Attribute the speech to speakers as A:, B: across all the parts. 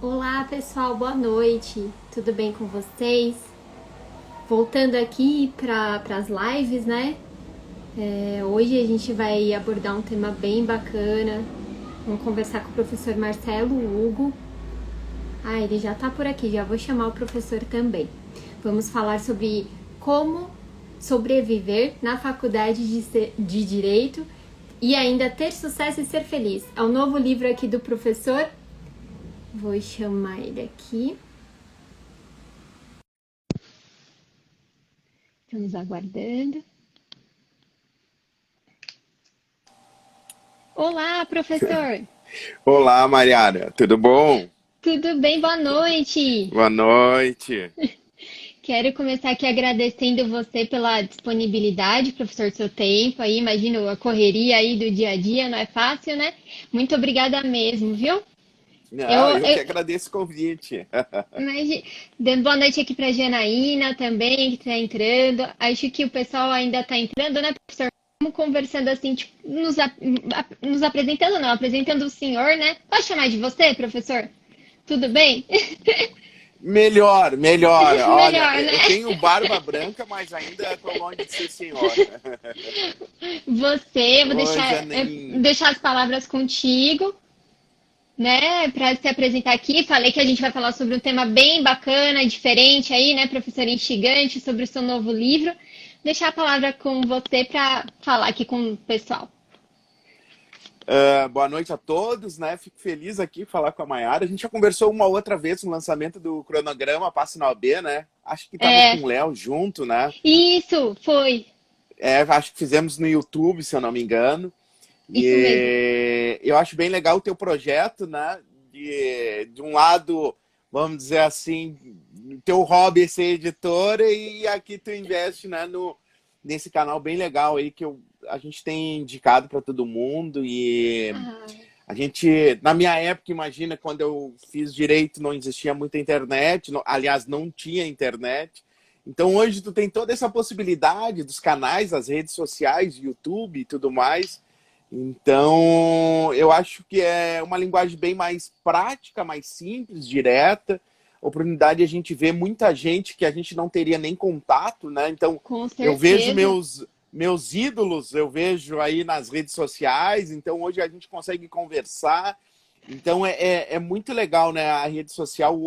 A: Olá pessoal, boa noite. Tudo bem com vocês? Voltando aqui para as lives, né? Hoje a gente vai abordar um tema bem bacana. Vamos conversar com o professor Marcelo Hugo. Ah, ele já está por aqui, já vou chamar o professor também. Vamos falar sobre como sobreviver na faculdade de Direito e ainda ter sucesso e ser feliz. É um novo livro aqui do professor. Vou chamar ele aqui. Estamos aguardando. Olá, professor!
B: Olá, Mariara, tudo bom?
A: Tudo bem? Boa noite!
B: Boa noite.
A: Quero começar aqui agradecendo você pela disponibilidade, professor, seu tempo aí. Imagino a correria aí do dia a dia, não é fácil, né? Muito obrigada mesmo, viu? Eu,
B: Não, eu que
A: eu
B: agradeço o convite.
A: dando boa noite aqui para Janaína também, que está entrando. Acho que o pessoal ainda está entrando, né, professor? Vamos conversando assim, tipo, nos apresentando, não, apresentando o senhor, né? Pode chamar de você, professor? Tudo bem?
B: Melhor, melhor. Olha,
A: Melhor,
B: eu
A: né?
B: tenho barba branca, mas ainda estou longe de ser senhor.
A: Você, eu vou
B: Oi, Janaína.
A: deixar as palavras contigo, né, para se apresentar aqui. Falei que a gente vai falar sobre um tema bem bacana, diferente aí, né, professor instigante, sobre o seu novo livro. Deixar a palavra com você para falar aqui com o pessoal.
B: Boa noite a todos, né? Fico feliz aqui falar com a Mayara. A gente já conversou uma outra vez no lançamento do cronograma Passe na OAB, né? Acho que estava com
A: É,
B: o Léo junto, né?
A: isso, foi,
B: Acho que fizemos no YouTube, se eu não me engano.
A: isso mesmo.
B: E eu acho bem legal o teu projeto, né? De um lado, vamos dizer assim, teu hobby é ser editora e aqui tu investe, né, nesse canal bem legal aí que a gente tem indicado para todo mundo e
A: Ah,
B: a gente, na minha época, imagina, quando eu fiz direito não existia muita internet, aliás, não tinha internet. Então hoje tu tem toda essa possibilidade dos canais, das redes sociais, YouTube e tudo mais. Então, eu acho que é uma linguagem bem mais prática, mais simples, direta. Oportunidade de a gente ver muita gente que a gente não teria nem contato, né? Então,
A: com
B: eu vejo
A: certeza.
B: meus ídolos, eu vejo aí nas redes sociais. Então, hoje a gente consegue conversar. Então, é muito legal, né? A rede social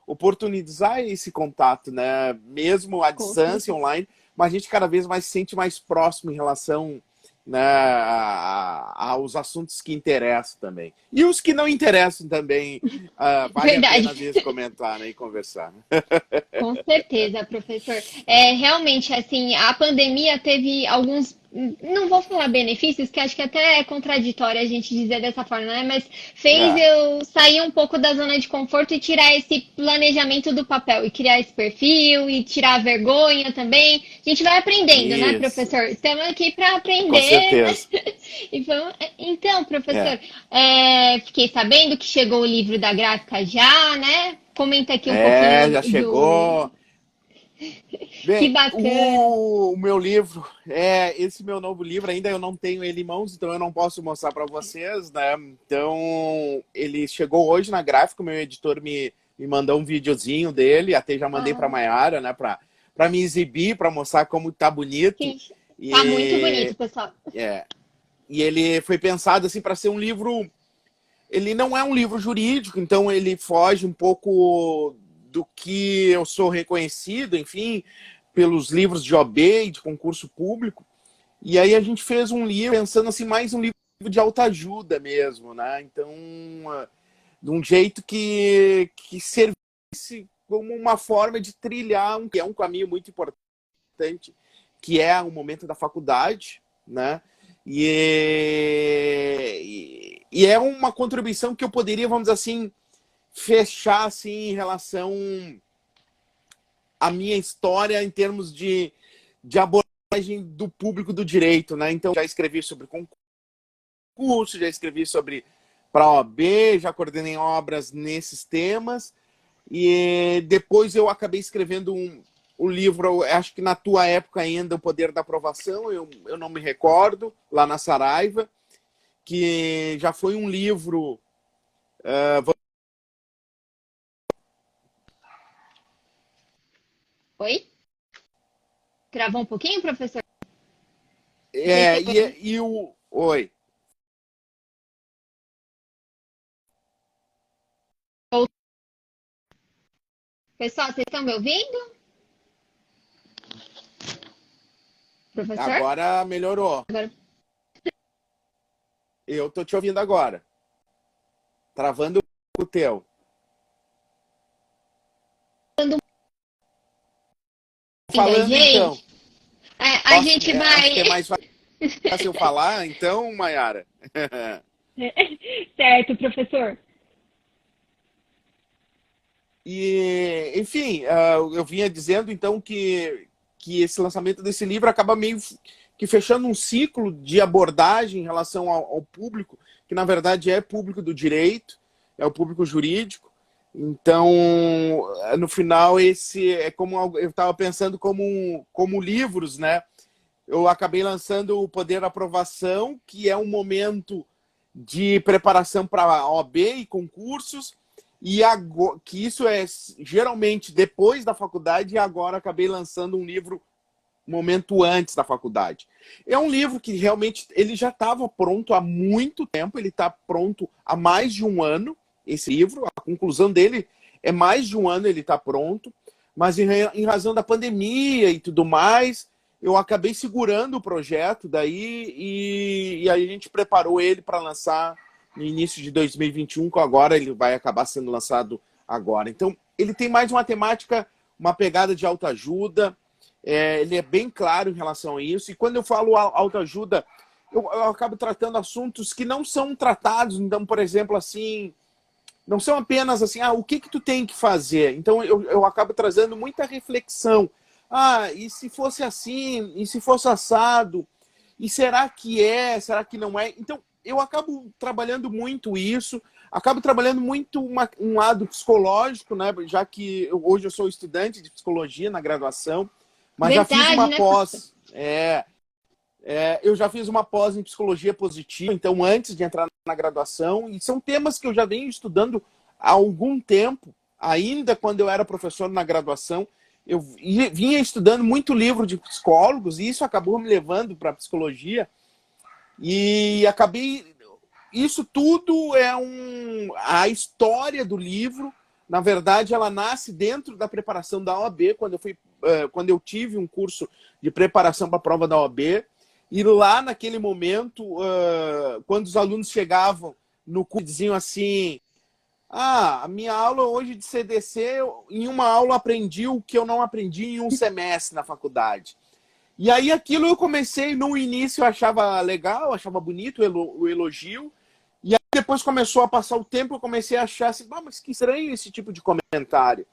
B: oportunizar esse contato, né? Mesmo à
A: Com
B: distância,
A: certeza.
B: online, mas a gente cada vez mais se sente mais próximo em relação, né, aos assuntos que interessam também. E os que não interessam também, vale a pena
A: Verdade.
B: às vezes comentar, né, e conversar. Né?
A: Com certeza, professor. Realmente, assim, a pandemia teve alguns, não vou falar benefícios, que acho que até é contraditório a gente dizer dessa forma, né? Mas fez
B: É,
A: eu sair um pouco da zona de conforto e tirar esse planejamento do papel, e criar esse perfil, e tirar a vergonha também. A gente vai aprendendo, né,
B: isso,
A: professor? Estamos aqui para
B: com
A: aprender, né?
B: certeza.
A: Então,
B: É,
A: professor, fiquei sabendo que chegou o livro da gráfica já, né? Comenta aqui um pouquinho
B: já
A: do.
B: chegou.
A: Que
B: Bem,
A: bacana.
B: o meu livro, esse meu novo livro, ainda eu não tenho ele em mãos, então eu não posso mostrar para vocês, né? Então, ele chegou hoje na gráfica, o meu editor me mandou um videozinho dele, até já mandei para a
A: Ah,
B: Mayara, né? Para me exibir, para mostrar como tá bonito.
A: sim. Tá muito bonito,
B: E,
A: pessoal.
B: é, e ele foi pensado assim para ser um livro. Ele não é um livro jurídico, então ele foge um pouco do que eu sou reconhecido, enfim, pelos livros de OB e de concurso público. E aí a gente fez um livro pensando assim mais um livro de autoajuda mesmo, né? Então, de um jeito que servisse como uma forma de trilhar que é um caminho muito importante, que é o momento da faculdade, né? E é uma contribuição que eu poderia, vamos dizer assim, fechar assim, em relação à minha história em termos de abordagem do público do direito, né? Então, já escrevi sobre concurso, já escrevi sobre para a OAB, já coordenei obras nesses temas, e depois eu acabei escrevendo o livro, acho que na tua época ainda, O Poder da Aprovação, eu não me recordo, lá na Saraiva, que já foi um livro
A: Oi? Travou um pouquinho, professor?
B: É, Oi.
A: Pessoal, vocês estão me ouvindo? Professor?
B: Agora melhorou.
A: Agora,
B: Eu tô te ouvindo agora. Travando o teu.
A: ainda,
B: Falando então.
A: gente, a gente
B: Acho que é
A: vai.
B: mais fácil eu falar, então, Mayara.
A: Certo, professor.
B: E, enfim, eu vinha dizendo então que esse lançamento desse livro acaba meio que fechando um ciclo de abordagem em relação ao público, que na verdade é público do direito, é o público jurídico. Então, no final, esse é como eu estava pensando como livros, né? Eu acabei lançando o Poder da Aprovação, que é um momento de preparação para a OAB e concursos, e agora, que isso é geralmente depois da faculdade, e agora acabei lançando um livro um momento antes da faculdade. É um livro que realmente ele já estava pronto há muito tempo, ele está pronto há mais de um ano, esse livro, a conclusão dele é mais de um ano ele está pronto, mas em razão da pandemia e tudo mais, eu acabei segurando o projeto daí e aí a gente preparou ele para lançar no início de 2021, que agora ele vai acabar sendo lançado agora. Então, ele tem mais uma temática, uma pegada de autoajuda, ele é bem claro em relação a isso. E quando eu falo autoajuda, eu acabo tratando assuntos que não são tratados. Então, por exemplo, assim, não são apenas assim, o que tu tem que fazer? Então, eu acabo trazendo muita reflexão. E se fosse assim? E se fosse assado? E será que é? Será que não é? Então, eu acabo trabalhando muito isso, acabo trabalhando muito um lado psicológico, né? Já que hoje eu sou estudante de psicologia na graduação, mas já fiz
A: Verdade,
B: uma
A: né, professor?
B: pós. Eu já fiz uma pós em psicologia positiva, então antes de entrar na graduação, e são temas que eu já venho estudando há algum tempo, ainda quando eu era professor na graduação, eu vinha estudando muito livro de psicólogos, e isso acabou me levando para a psicologia, e acabei. Isso tudo é a história do livro. Na verdade, ela nasce dentro da preparação da OAB, quando eu tive um curso de preparação para a prova da OAB. E lá naquele momento, quando os alunos chegavam no curso, diziam assim: a minha aula hoje de CDC, em uma aula aprendi o que eu não aprendi em um semestre na faculdade. E aí aquilo eu comecei, no início eu achava legal, achava bonito o elogio, e aí depois começou a passar o tempo, eu comecei a achar assim, mas que estranho esse tipo de comentário.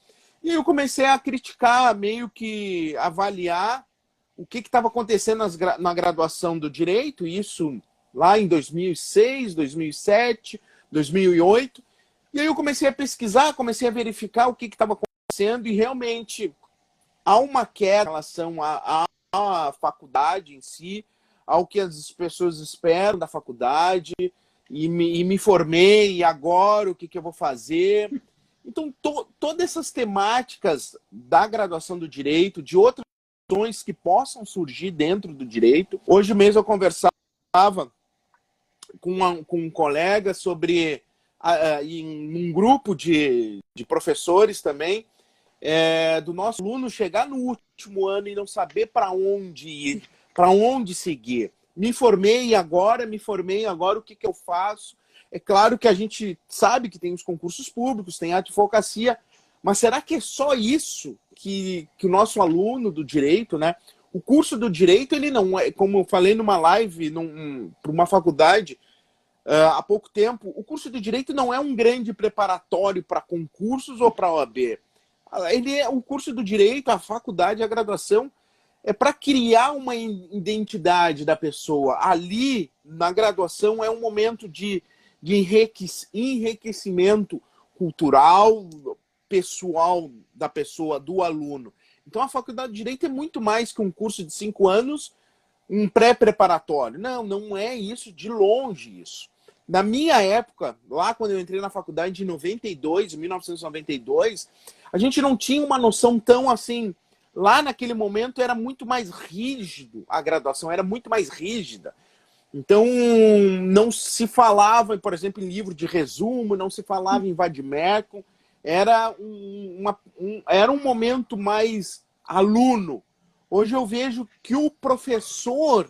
B: E aí eu comecei a criticar, meio que avaliar o que estava acontecendo na graduação do direito, isso lá em 2006, 2007, 2008. E aí eu comecei a pesquisar, comecei a verificar o que estava acontecendo, e realmente há uma queda em relação à faculdade em si, ao que as pessoas esperam da faculdade, e me formei, e agora o que eu vou fazer? Então, todas essas temáticas da graduação do direito, de outras questões que possam surgir dentro do direito. Hoje mesmo eu conversava com um colega sobre, em um grupo de professores também, do nosso aluno chegar no último ano e não saber para onde ir, para onde seguir. Me formei agora, o que eu faço? É claro que a gente sabe que tem os concursos públicos, tem a advocacia, mas será que é só isso que o nosso aluno do direito, né? O curso do direito, ele não é, como eu falei numa live para uma faculdade há pouco tempo, o curso do direito não é um grande preparatório para concursos ou para a OAB. O curso do direito, a faculdade, a graduação, é para criar uma identidade da pessoa. Ali, na graduação, é um momento de enriquecimento cultural, pessoal da pessoa, do aluno. Então, a faculdade de Direito é muito mais que um curso de 5 anos, um pré-preparatório. Não é isso, de longe isso. Na minha época, lá quando eu entrei na faculdade em 1992, a gente não tinha uma noção tão assim Lá naquele momento era muito mais rígido, a graduação era muito mais rígida. Então, não se falava, por exemplo, em livro de resumo, não se falava em vade-mecum. Era era um momento mais aluno. Hoje eu vejo que o professor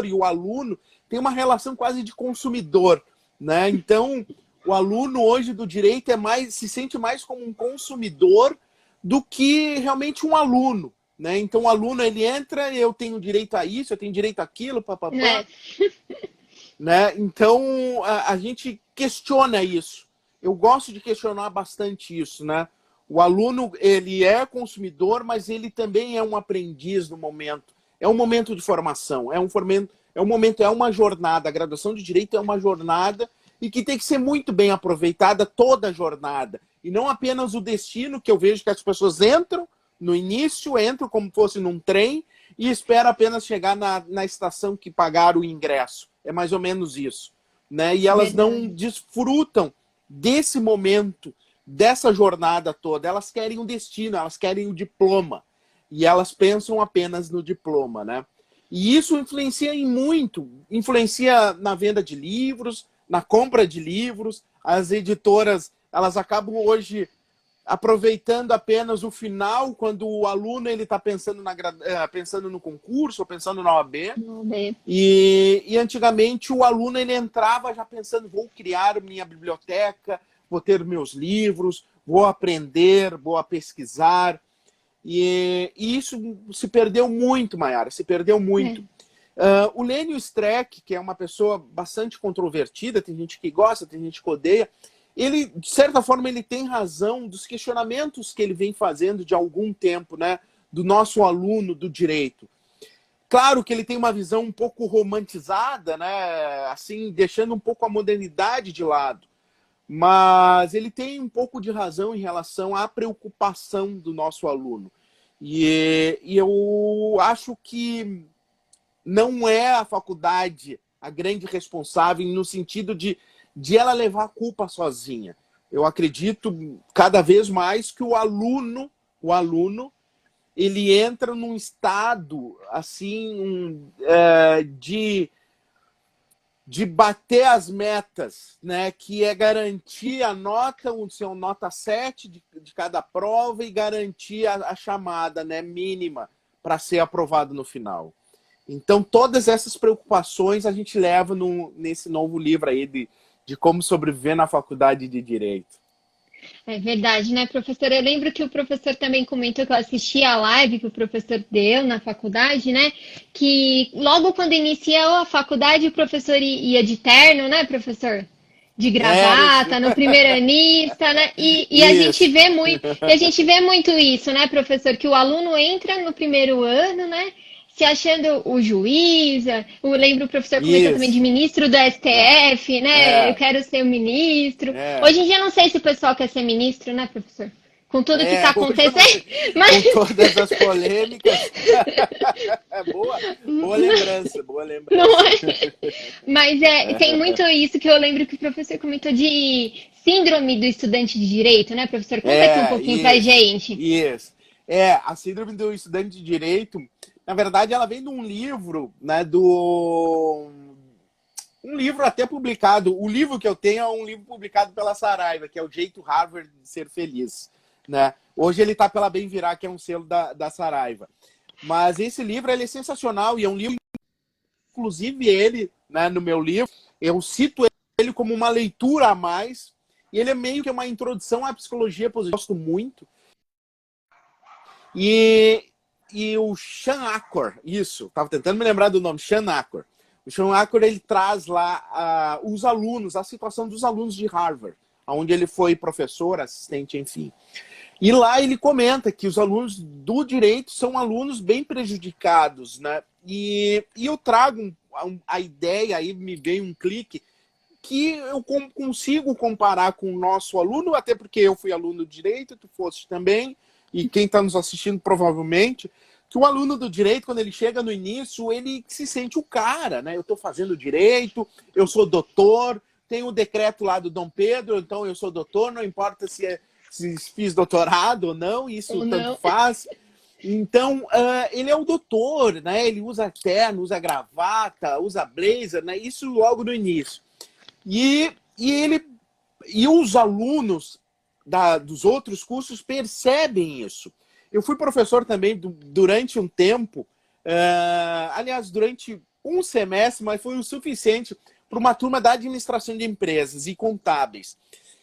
B: e o aluno têm uma relação quase de consumidor, né? Então, o aluno hoje do direito se sente mais como um consumidor do que realmente um aluno. Né? Então o aluno ele entra, eu tenho direito a isso, eu tenho direito àquilo, papapá. Né? Então a gente questiona isso. Eu gosto de questionar bastante isso, né? O aluno ele é consumidor, mas ele também é um aprendiz no momento. É um momento de formação, é uma jornada. A graduação de direito é uma jornada e que tem que ser muito bem aproveitada toda a jornada e não apenas o destino, que eu vejo que as pessoas entram no início, entram como fosse num trem e esperam apenas chegar na estação que pagaram o ingresso. É mais ou menos isso. Né? E elas não desfrutam desse momento, dessa jornada toda. Elas querem um destino, elas querem o diploma. E elas pensam apenas no diploma. Né? E isso influencia em muito. Influencia na venda de livros, na compra de livros. As editoras, elas acabam hoje aproveitando apenas o final, quando o aluno ele está pensando no concurso ou pensando na OAB. E antigamente o aluno ele entrava já pensando, vou criar minha biblioteca, vou ter meus livros, vou aprender, vou pesquisar. E isso se perdeu muito, Mayara, se perdeu muito. O Lênio Streck, que é uma pessoa bastante controvertida, tem gente que gosta, tem gente que odeia, ele, de certa forma, ele tem razão dos questionamentos que ele vem fazendo de algum tempo, né, do nosso aluno do direito. Claro que ele tem uma visão um pouco romantizada, né, assim, deixando um pouco a modernidade de lado, mas ele tem um pouco de razão em relação à preocupação do nosso aluno. E eu acho que não é a faculdade a grande responsável no sentido de ela levar a culpa sozinha. Eu acredito cada vez mais que o aluno, ele entra num estado assim de bater as metas, né? Que é garantir a nota, o seu nota 7 de cada prova e garantir a chamada, né, mínima para ser aprovado no final. Então, todas essas preocupações a gente leva nesse novo livro aí de como sobreviver na faculdade de Direito.
A: É verdade, né, professor? Eu lembro que o professor também comentou que eu assisti a live que o professor deu na faculdade, né? Que logo quando iniciou a faculdade, o professor ia de terno, né, professor? De gravata, no primeiranista, né? E a gente vê muito isso, né, professor? Que o aluno entra no primeiro ano, né? Se achando o juiz, eu lembro o professor comentou também de ministro do STF, né? Eu quero ser o ministro. Hoje em dia eu não sei se o pessoal quer ser ministro, né, professor? Com tudo que está acontecendo.
B: Mas... Com todas as polêmicas. Boa lembrança, boa lembrança.
A: Não é? Mas tem muito isso que eu lembro que o professor comentou de síndrome do estudante de direito, né, professor? Conta aqui um pouquinho pra gente.
B: Isso. A síndrome do estudante de direito, na verdade, ela vem de um livro, né, um livro até publicado. O livro que eu tenho é um livro publicado pela Saraiva, que é O Jeito Harvard de Ser Feliz. Né? Hoje ele está pela Bem Virar, que é um selo da Saraiva. Mas esse livro ele é sensacional e é um livro, inclusive ele, né, no meu livro, eu cito ele como uma leitura a mais. E ele é meio que uma introdução à psicologia positiva. Eu gosto muito. E o Sean Acor, isso, estava tentando me lembrar do nome, Sean Acor. O Sean Acor, ele traz lá os alunos, a situação dos alunos de Harvard, onde ele foi professor, assistente, enfim. E lá ele comenta que os alunos do direito são alunos bem prejudicados, né? E eu trago a ideia, aí me veio um clique, que eu consigo comparar com o nosso aluno, até porque eu fui aluno de direito, tu foste também, e quem está nos assistindo provavelmente, que o aluno do direito, quando ele chega no início, ele se sente o cara, né? Eu estou fazendo direito, eu sou doutor, tem o decreto lá do Dom Pedro, então eu sou doutor, não importa se fiz doutorado ou não, isso tanto faz. Então, ele é o doutor, né? Ele usa terno, usa gravata, usa blazer, né? Isso logo no início. E os alunos dos outros cursos percebem isso. Eu fui professor também durante um tempo, aliás, durante um semestre, mas foi o suficiente para uma turma da administração de empresas e contábeis.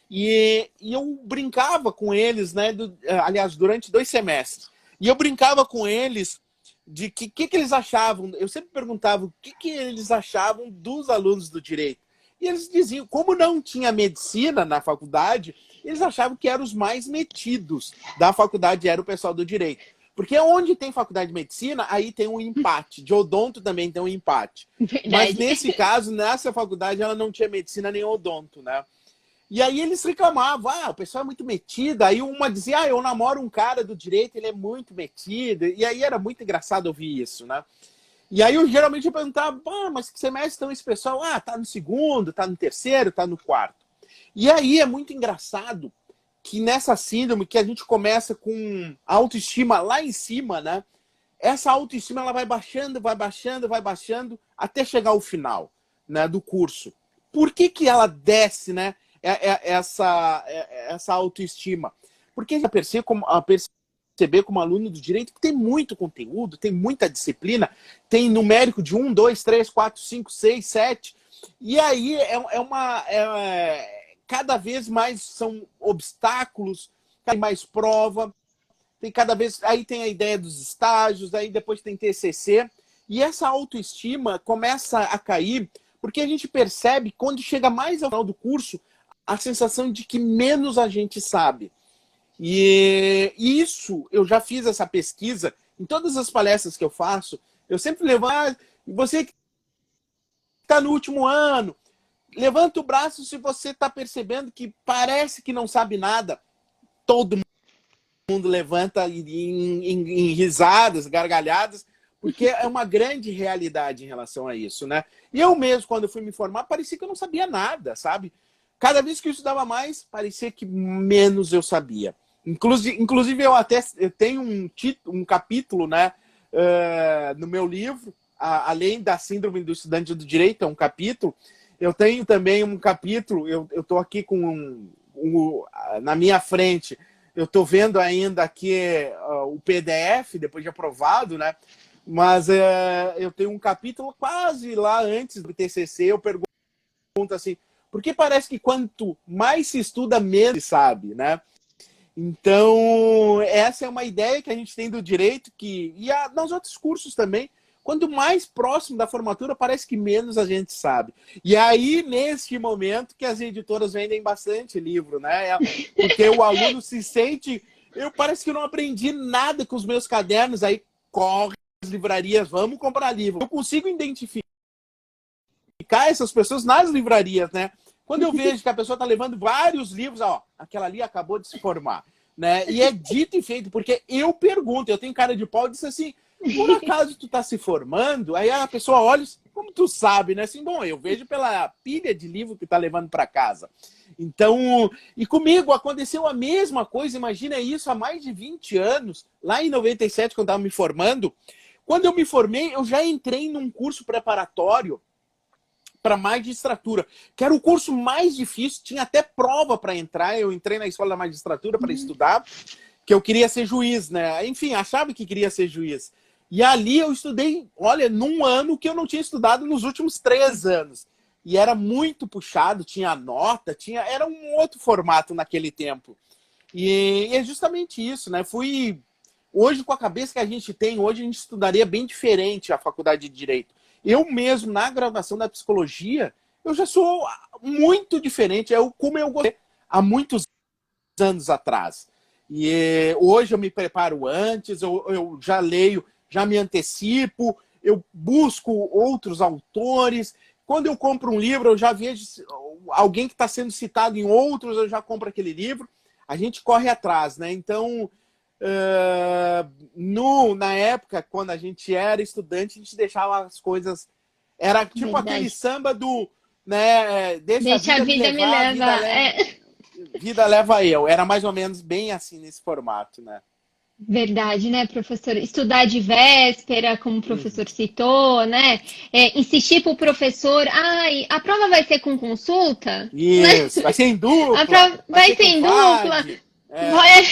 B: E eu brincava com eles, né? Aliás, durante 2 semestres. E eu brincava com eles de que eles achavam. Eu sempre perguntava o que eles achavam dos alunos do direito. E eles diziam, como não tinha medicina na faculdade, eles achavam que eram os mais metidos da faculdade, era o pessoal do direito. Porque onde tem faculdade de medicina, aí tem um empate. De odonto também tem um empate.
A: Verdade.
B: Mas nesse caso, nessa faculdade, ela não tinha medicina nem odonto, né? E aí eles reclamavam, o pessoal é muito metido. Aí uma dizia, eu namoro um cara do direito, ele é muito metido. E aí era muito engraçado ouvir isso, né? E aí eu geralmente perguntava, mas que semestre estão esse pessoal? Tá no segundo, tá no terceiro, tá no quarto. E aí é muito engraçado que nessa síndrome que a gente começa com autoestima lá em cima, né? Essa autoestima ela vai baixando, vai baixando, vai baixando, até chegar ao final, né, do curso. Por que ela desce, né? Essa autoestima. Porque já perceber como aluno do direito que tem muito conteúdo, tem muita disciplina, tem numérico de 1, 2, 3, 4, 5, 6, 7. E aí cada vez mais são obstáculos, tem mais prova, tem cada vez. Aí tem a ideia dos estágios, aí depois tem TCC. E essa autoestima começa a cair, porque a gente percebe, quando chega mais ao final do curso, a sensação de que menos a gente sabe. E isso, eu já fiz essa pesquisa, em todas as palestras que eu faço, eu sempre levanto, você que está no último ano, levanta o braço se você está percebendo que parece que não sabe nada. Todo mundo levanta em risadas, gargalhadas, porque é uma grande realidade em relação a isso, né? E eu mesmo, quando eu fui me formar, parecia que eu não sabia nada, sabe? Cada vez que eu estudava mais, parecia que menos eu sabia. Inclusive eu tenho um capítulo, né, no meu livro, além da Síndrome do Estudante do Direito, é um capítulo. Eu tenho também um capítulo, eu estou aqui com na minha frente, eu estou vendo ainda aqui o PDF, depois de aprovado, né? Mas eu tenho um capítulo quase lá antes do TCC, eu pergunto assim, porque parece que quanto mais se estuda, menos se sabe, né? Então, essa é uma ideia que a gente tem do direito, nos outros cursos também, quanto mais próximo da formatura, parece que menos a gente sabe. E aí, nesse momento, que as editoras vendem bastante livro, né? Porque o aluno se sente... Parece que eu não aprendi nada com os meus cadernos, aí corre as livrarias, vamos comprar livro. Eu consigo identificar essas pessoas nas livrarias, né? Quando eu vejo que a pessoa está levando vários livros, aquela ali acabou de se formar, né? E é dito e feito, porque eu pergunto, eu tenho cara de pau e disse assim, por acaso tu está se formando? Aí a pessoa olha, como tu sabe, né? Assim, bom, eu vejo pela pilha de livro que está levando para casa. Então, e comigo aconteceu a mesma coisa, imagina isso há mais de 20 anos, lá em 97, quando eu estava me formando. Quando eu me formei, eu já entrei num curso preparatório para magistratura, que era o curso mais difícil, tinha até prova para entrar. Eu entrei na escola da magistratura para estudar, que eu queria ser juiz, né? Enfim, achava que queria ser juiz. E ali eu estudei, olha, num ano que eu não tinha estudado nos últimos 3 anos. E era muito puxado, tinha nota, era um outro formato naquele tempo. E é justamente isso, né? Hoje, com a cabeça que a gente tem, hoje a gente estudaria bem diferente a faculdade de Direito. Eu mesmo, na graduação da psicologia, eu já sou muito diferente. Como eu gostei há muitos anos atrás. E hoje eu me preparo antes, eu já leio, já me antecipo, eu busco outros autores. Quando eu compro um livro, eu já vejo alguém que está sendo citado em outros, eu já compro aquele livro. A gente corre atrás, né? Então... na época, quando a gente era estudante, a gente deixava as coisas... Era tipo
A: Verdade.
B: aquele samba do... né, deixa a vida me levar, vida leva eu. Era mais ou menos bem assim nesse formato, né?
A: Verdade, né, professor? Estudar de véspera, como o
B: Uhum.
A: professor citou, né? Insistir para o professor, ai, a prova vai ser com consulta, né?
B: Isso, vai ser em
A: A
B: dupla,
A: prova
B: vai
A: vai
B: ser
A: ser
B: com
A: em dupla,
B: FAD. É,
A: vai,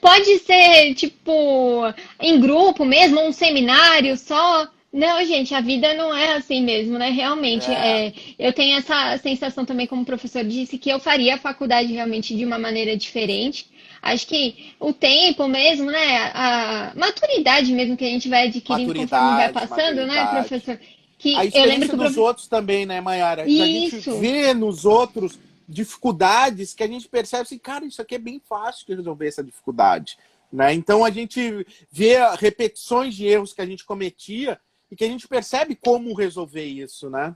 A: pode ser, tipo, em grupo mesmo, um seminário só. Não, gente, a vida não é assim mesmo, né? Realmente,
B: é,
A: eu tenho essa sensação também, como o professor disse, que eu faria a faculdade realmente de uma maneira diferente. Acho que o tempo mesmo, né? A maturidade mesmo que a gente vai adquirindo conforme vai
B: maturidade,
A: passando, né,
B: maturidade.
A: professor?
B: A
A: Que eu lembro
B: experiência
A: que o
B: dos
A: professor.
B: outros também, né, Mayara? Da gente
A: Isso,
B: vê nos outros dificuldades que a gente percebe assim, cara, isso aqui é bem fácil de resolver essa dificuldade. Né? Então a gente vê repetições de erros que a gente cometia e que a gente percebe como resolver isso, né?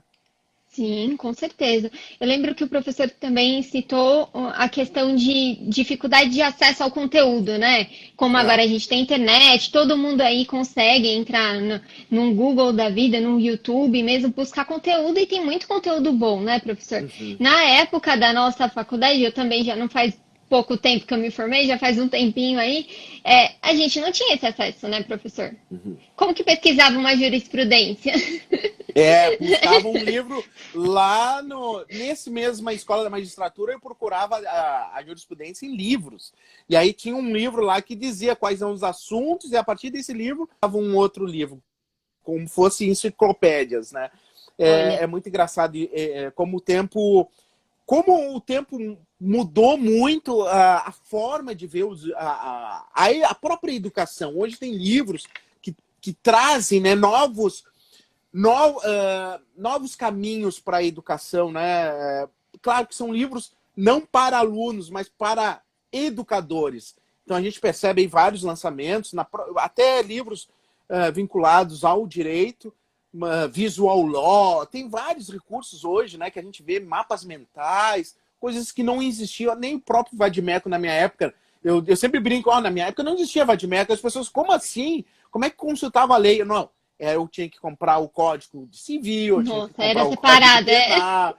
A: sim, com certeza. Eu lembro que o professor também citou a questão de dificuldade de acesso ao conteúdo, né? Como
B: É.
A: agora a gente tem internet, todo mundo aí consegue entrar num Google da vida, num YouTube, mesmo buscar conteúdo e tem muito conteúdo bom, né, professor?
B: Uhum.
A: Na época da nossa faculdade, eu também já não faz pouco tempo que eu me formei, já faz um tempinho aí, a gente não tinha esse acesso, né, professor?
B: Uhum.
A: Como que pesquisava uma jurisprudência?
B: É, buscava um livro lá no, nesse mesma escola da magistratura, eu procurava a jurisprudência em livros. E aí tinha um livro lá que dizia quais são os assuntos, e a partir desse livro, dava um outro livro, como fosse enciclopédias, né?
A: Olha,
B: É muito engraçado como o tempo mudou muito a forma de ver a própria educação. Hoje tem livros que trazem, né, novos caminhos para a educação, né? Claro que são livros não para alunos, mas para educadores. Então a gente percebe aí vários lançamentos, até livros vinculados ao direito, visual law, tem vários recursos hoje, né? Que a gente vê mapas mentais, coisas que não existiam, nem o próprio Vadimeco na minha época. Eu sempre brinco, na minha época não existia Vadimeco. As pessoas, como assim? Como é que consultava a lei? Não, eu tinha que comprar o código civil, eu tinha que
A: nossa,
B: comprar
A: era
B: o código
A: separada, é.
B: penal.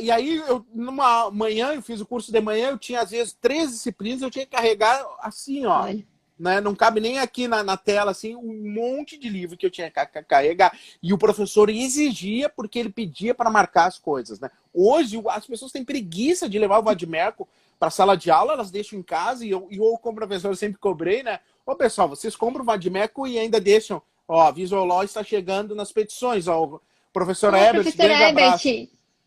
B: E aí, numa manhã, eu fiz o curso de manhã, eu tinha às vezes 3 disciplinas, eu tinha que carregar assim, ó.
A: Olha,
B: Né? Não cabe nem aqui na tela, assim, um monte de livro que eu tinha que carregar. E o professor exigia porque ele pedia para marcar as coisas. Né? Hoje, as pessoas têm preguiça de levar o Vadimerco para a sala de aula, elas deixam em casa, e eu como professor, eu sempre cobrei, né? Ô, pessoal, vocês compram o Vadimerco e ainda deixam, ó, Visual Law está chegando nas petições, ó, o professor
A: ó,
B: Ebert,
A: professora
B: grande abraço.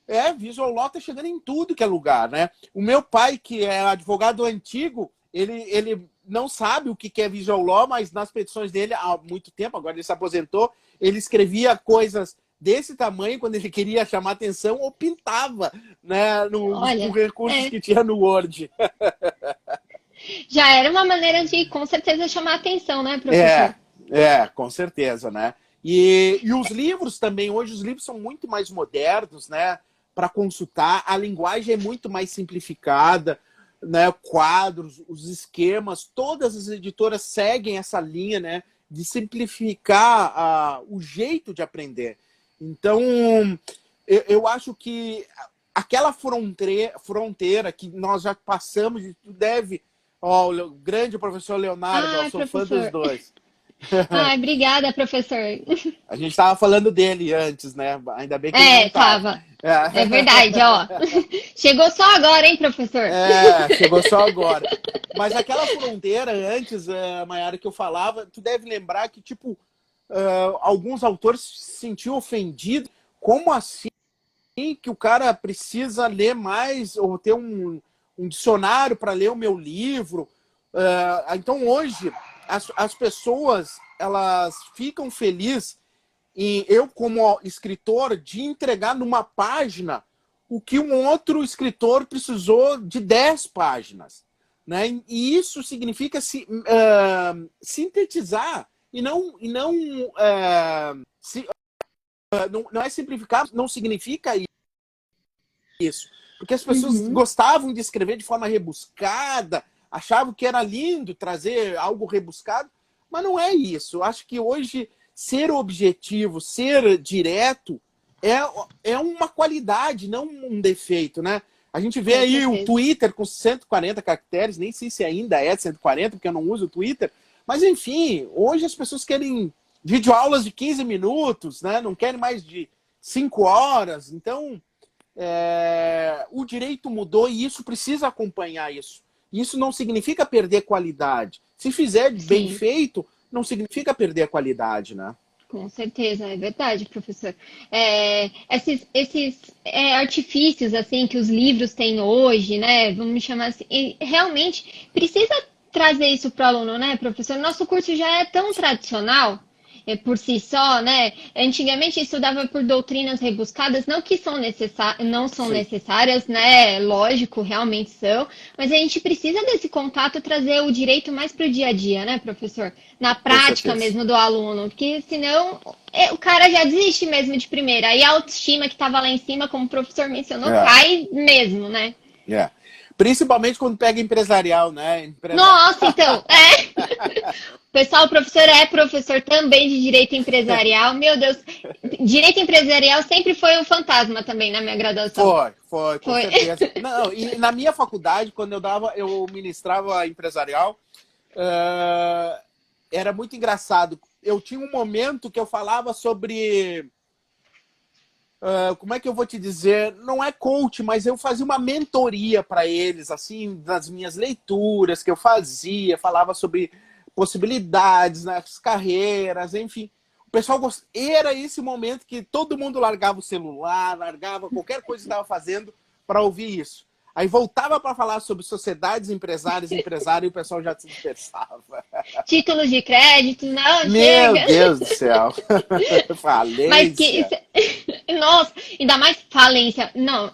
A: Ebert,
B: Visual Law tá chegando em tudo que é lugar, né? O meu pai, que é advogado antigo, ele não sabe o que é Visual Law, mas nas petições dele há muito tempo, agora ele se aposentou, ele escrevia coisas desse tamanho quando ele queria chamar atenção ou pintava, né, com
A: olha,
B: recursos que tinha no Word.
A: já era uma maneira de, com certeza, chamar a atenção, né,
B: É,
A: professor?
B: com certeza, né? E os livros também, hoje os livros são muito mais modernos, né? Para consultar, a linguagem é muito mais simplificada, né? Quadros, os esquemas, todas as editoras seguem essa linha, né? De simplificar o jeito de aprender. Então, eu acho que aquela fronteira que nós já passamos, e tu deve, ó, o grande professor Leonardo, ó,
A: Ai,
B: sou fã dos
A: professor.
B: dois.
A: Ai, obrigada, professor.
B: A gente estava falando dele antes, né? Ainda bem que ele não estava.
A: Tava. É verdade, ó. Chegou só agora, hein, professor?
B: Chegou só agora. Mas aquela fronteira antes, Mayara, que eu falava, tu deve lembrar que, tipo, alguns autores se sentiam ofendidos. Como assim que o cara precisa ler mais ou ter um dicionário para ler o meu livro? Então, hoje, as pessoas elas ficam felizes em eu, como escritor, de entregar numa página o que um outro escritor precisou de 10 páginas. Né? E isso significa sintetizar e não é simplificar, não significa isso. Porque as pessoas
A: Uhum.
B: gostavam de escrever de forma rebuscada, achavam que era lindo trazer algo rebuscado, mas não é isso. Eu acho que hoje ser objetivo, ser direto, é uma qualidade, não um defeito, né? A gente vê
A: Com
B: aí o
A: certeza.
B: Twitter com 140 caracteres, nem sei se ainda é 140, porque eu não uso o Twitter. Mas, enfim, hoje as pessoas querem videoaulas de 15 minutos, né? Não querem mais de 5 horas. Então, o direito mudou e isso precisa acompanhar isso. Isso não significa perder qualidade. Se fizer bem
A: Sim.
B: feito, não significa perder a qualidade, né?
A: Com certeza, é verdade, professor. Esses artifícios assim que os livros têm hoje, né? Vamos chamar assim, e realmente precisa trazer isso para o aluno, né, professor? Nosso curso já é tão tradicional por si só, né? Antigamente estudava por doutrinas rebuscadas, não que não são
B: Sim,
A: necessárias, né? Lógico, realmente são, mas a gente precisa desse contato trazer o direito mais para o dia a dia, né, professor? Na
B: com
A: prática
B: certeza.
A: mesmo do aluno, porque senão o cara já desiste mesmo de primeira. Aí a autoestima que estava lá em cima, como o professor mencionou,
B: É,
A: cai mesmo, né?
B: é. Principalmente quando pega empresarial, né?
A: Nossa, então, o pessoal, o professor é professor também de direito empresarial. Meu Deus, direito empresarial sempre foi um fantasma também na minha graduação.
B: Foi, com
A: Foi.
B: certeza. Não, e na minha faculdade, quando eu ministrava empresarial, era muito engraçado. Eu tinha um momento que eu falava sobre, como é que eu vou te dizer? Não é coach, mas eu fazia uma mentoria para eles, assim, das minhas leituras que eu fazia, falava sobre possibilidades nas carreiras, enfim. O pessoal era esse momento que todo mundo largava o celular, largava qualquer coisa que estava fazendo para ouvir isso. Aí voltava para falar sobre sociedades, empresários, empresário, e o pessoal já se dispersava.
A: Títulos de crédito, não,
B: Meu
A: chega.
B: Deus do céu.
A: Mas que.
B: Falência.
A: Nossa, ainda mais falência. Não,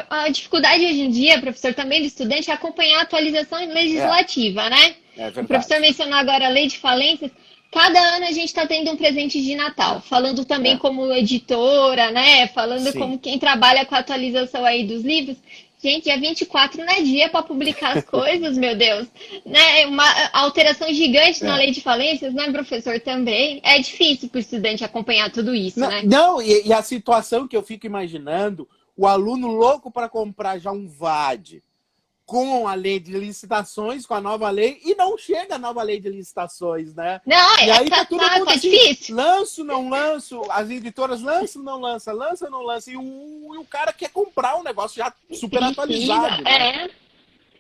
A: a dificuldade hoje em dia, professor, também do estudante, é acompanhar a atualização
B: É,
A: legislativa, né?
B: é
A: O professor
B: verdade.
A: mencionou agora a lei de falências. Cada ano a gente está tendo um presente de Natal, falando também
B: É,
A: como editora, né? Falando
B: sim.
A: como quem trabalha com a atualização aí dos livros. Gente, dia 24 não é dia para publicar as coisas, meu Deus. Né? Uma alteração gigante na
B: É.
A: lei de falências, né, professor? Também. É difícil para o estudante acompanhar tudo isso,
B: Não,
A: né?
B: não, e a situação que eu fico imaginando, o aluno louco para comprar já um VAD com a lei de licitações, com a nova lei, e não chega a nova lei de licitações, né?
A: Não,
B: E aí tá todo mundo
A: tá
B: assim,
A: difícil.
B: lanço, não lanço, as editoras lançam, não lança, lança, não lança, e o cara quer comprar um negócio já super
A: Precisa,
B: atualizado, né?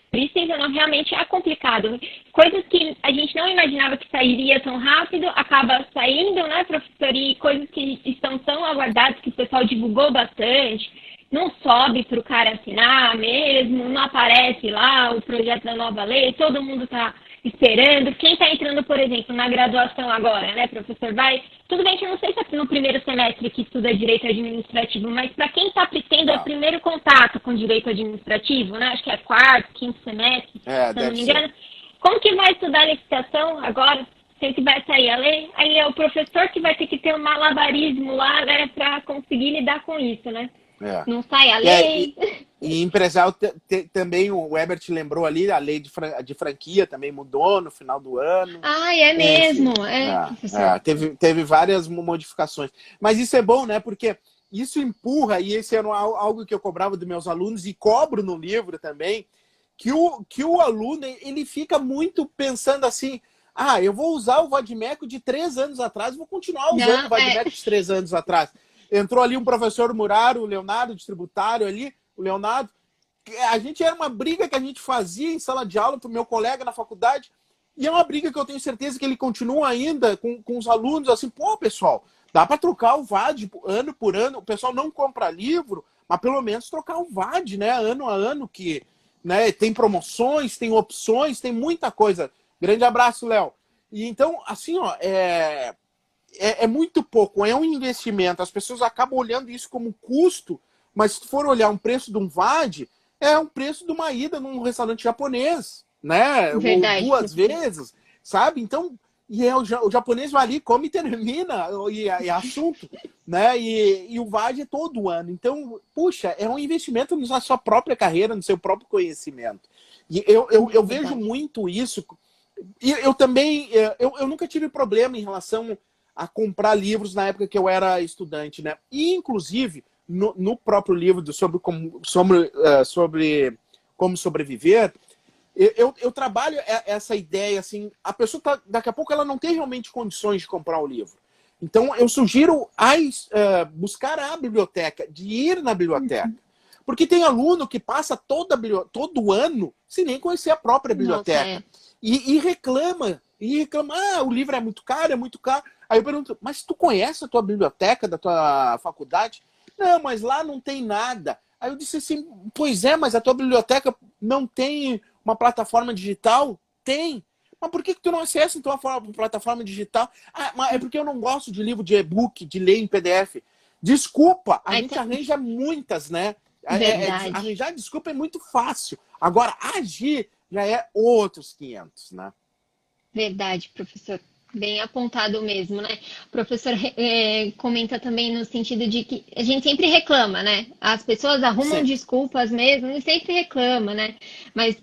A: precisa, não, realmente é complicado. Coisas que a gente não imaginava que sairia tão rápido, acaba saindo, né, professor? E coisas que estão tão aguardadas, que o pessoal divulgou bastante, não sobe para o cara assinar mesmo, não aparece lá o projeto da nova lei, todo mundo está esperando. Quem está entrando, por exemplo, na graduação agora, né, professor, vai... Tudo bem que eu não sei se é no primeiro semestre que estuda direito administrativo, mas para quem está tendo o
B: Não,
A: primeiro contato com direito administrativo, né, acho que é quarto, quinto semestre, se eu não
B: deve
A: me
B: ser.
A: engano, como que vai estudar a licitação agora? Sei que vai sair a lei, aí é o professor que vai ter que ter um malabarismo lá, né, para conseguir lidar com isso, né?
B: É.
A: Não sai a
B: É,
A: lei.
B: e empresarial também, o Weber te lembrou ali, a lei de franquia também mudou no final do ano.
A: Ai, é
B: Enfim,
A: mesmo, professor.
B: teve várias modificações. Mas isso é bom, né? Porque isso empurra, e esse era algo que eu cobrava dos meus alunos, e cobro no livro também, que o aluno ele fica muito pensando assim, eu vou usar o Vadimeco de 3 anos atrás, vou continuar usando o
A: Não,
B: Vadimeco de 3 anos atrás. Entrou ali um professor Muraro, o Leonardo, de tributário ali, o Leonardo. A gente era uma briga que a gente fazia em sala de aula para o meu colega na faculdade, e é uma briga que eu tenho certeza que ele continua ainda com os alunos, assim, pô, pessoal, dá para trocar o VAD ano por ano, o pessoal não compra livro, mas pelo menos trocar o VAD, né, ano a ano, que, né, tem promoções, tem opções, tem muita coisa. Grande abraço, Léo. E então, assim, ó, é muito pouco, é um investimento. As pessoas acabam olhando isso como custo, mas se for olhar um preço de um VAD, é um preço de uma ida num restaurante japonês, né? Ou
A: verdade,
B: 2
A: professor.
B: vezes, sabe? Então, o japonês vai ali, come e termina, e é assunto, né? E o VAD é todo ano. Então, puxa, é um investimento na sua própria carreira, no seu próprio conhecimento. E eu vejo
A: Verdade.
B: muito isso. E eu também, eu nunca tive problema em relação a comprar livros na época que eu era estudante, né? E, inclusive, no próprio livro sobre como sobreviver, eu trabalho essa ideia, assim, a pessoa daqui a pouco ela não tem realmente condições de comprar o livro. Então, eu sugiro buscar a biblioteca, de ir na biblioteca. Porque tem aluno que passa todo ano sem nem conhecer a própria biblioteca. E reclama. O livro é muito caro, é muito caro. Aí eu pergunto, mas tu conhece a tua biblioteca da tua faculdade? Não, mas lá não tem nada. Aí eu disse assim, pois é, mas a tua biblioteca não tem uma plataforma digital? Tem. Mas por que tu não acessa então a plataforma digital? Ah, mas é porque eu não gosto de livro de e-book, de ler em PDF. Desculpa, a gente arranja muitas, né? Arranjar desculpa é muito fácil. Agora, agir já é outros 500, né?
A: Verdade, professor. Bem apontado mesmo, né? O professor comenta também no sentido de que a gente sempre reclama, né? As pessoas arrumam desculpas mesmo, e sempre reclama, né? Mas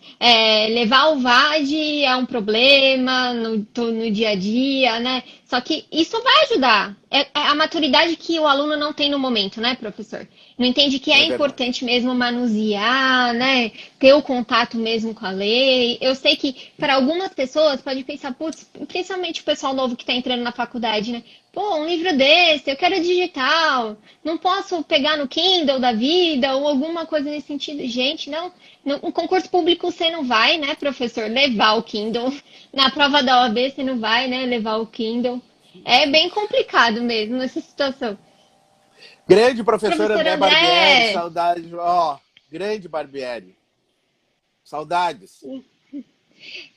A: levar o VAD é um problema no dia a dia, né? Só que isso vai ajudar. É a maturidade que o aluno não tem no momento, né, professor? Não entende que é importante mesmo manusear, né? Ter o contato mesmo com a lei. Eu sei que para algumas pessoas pode pensar, putz, principalmente o pessoal novo que está entrando na faculdade, né? Pô, um livro desse, eu quero digital. Não posso pegar no Kindle da vida ou alguma coisa nesse sentido. Gente, não. No concurso público você não vai, né, professor, levar o Kindle. Na prova da OAB você não vai, né, levar o Kindle. É bem complicado mesmo nessa situação.
B: Grande professor André Barbieri, saudades. Grande Barbieri. Saudades. O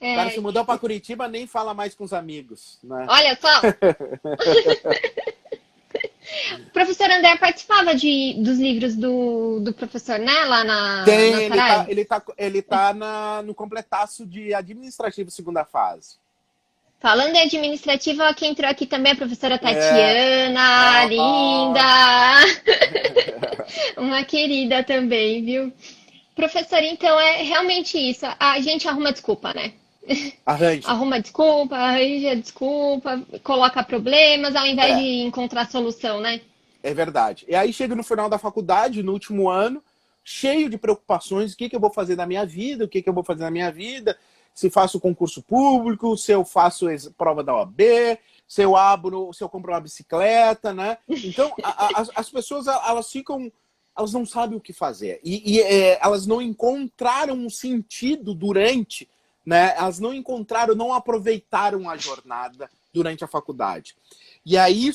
B: cara se mudou para Curitiba, nem fala mais com os amigos, né?
A: Olha só. O professor André participava dos livros do professor, né? Lá na
B: ele tá no completaço de administrativo segunda fase.
A: Falando em administrativa, quem entrou aqui também é a professora Tatiana, linda! Uma querida também, viu? Professor, então é realmente isso. A gente arruma desculpa, né? Arruma desculpa, arranja desculpa, coloca problemas ao invés de encontrar solução, né?
B: É verdade. E aí chega no final da faculdade, no último ano, cheio de preocupações, o que eu vou fazer na minha vida, se faço concurso público, se eu faço prova da OAB, se eu compro uma bicicleta, né? Então, as pessoas, elas não sabem o que fazer. Elas não encontraram um sentido durante, né? Elas não aproveitaram a jornada durante a faculdade. E aí,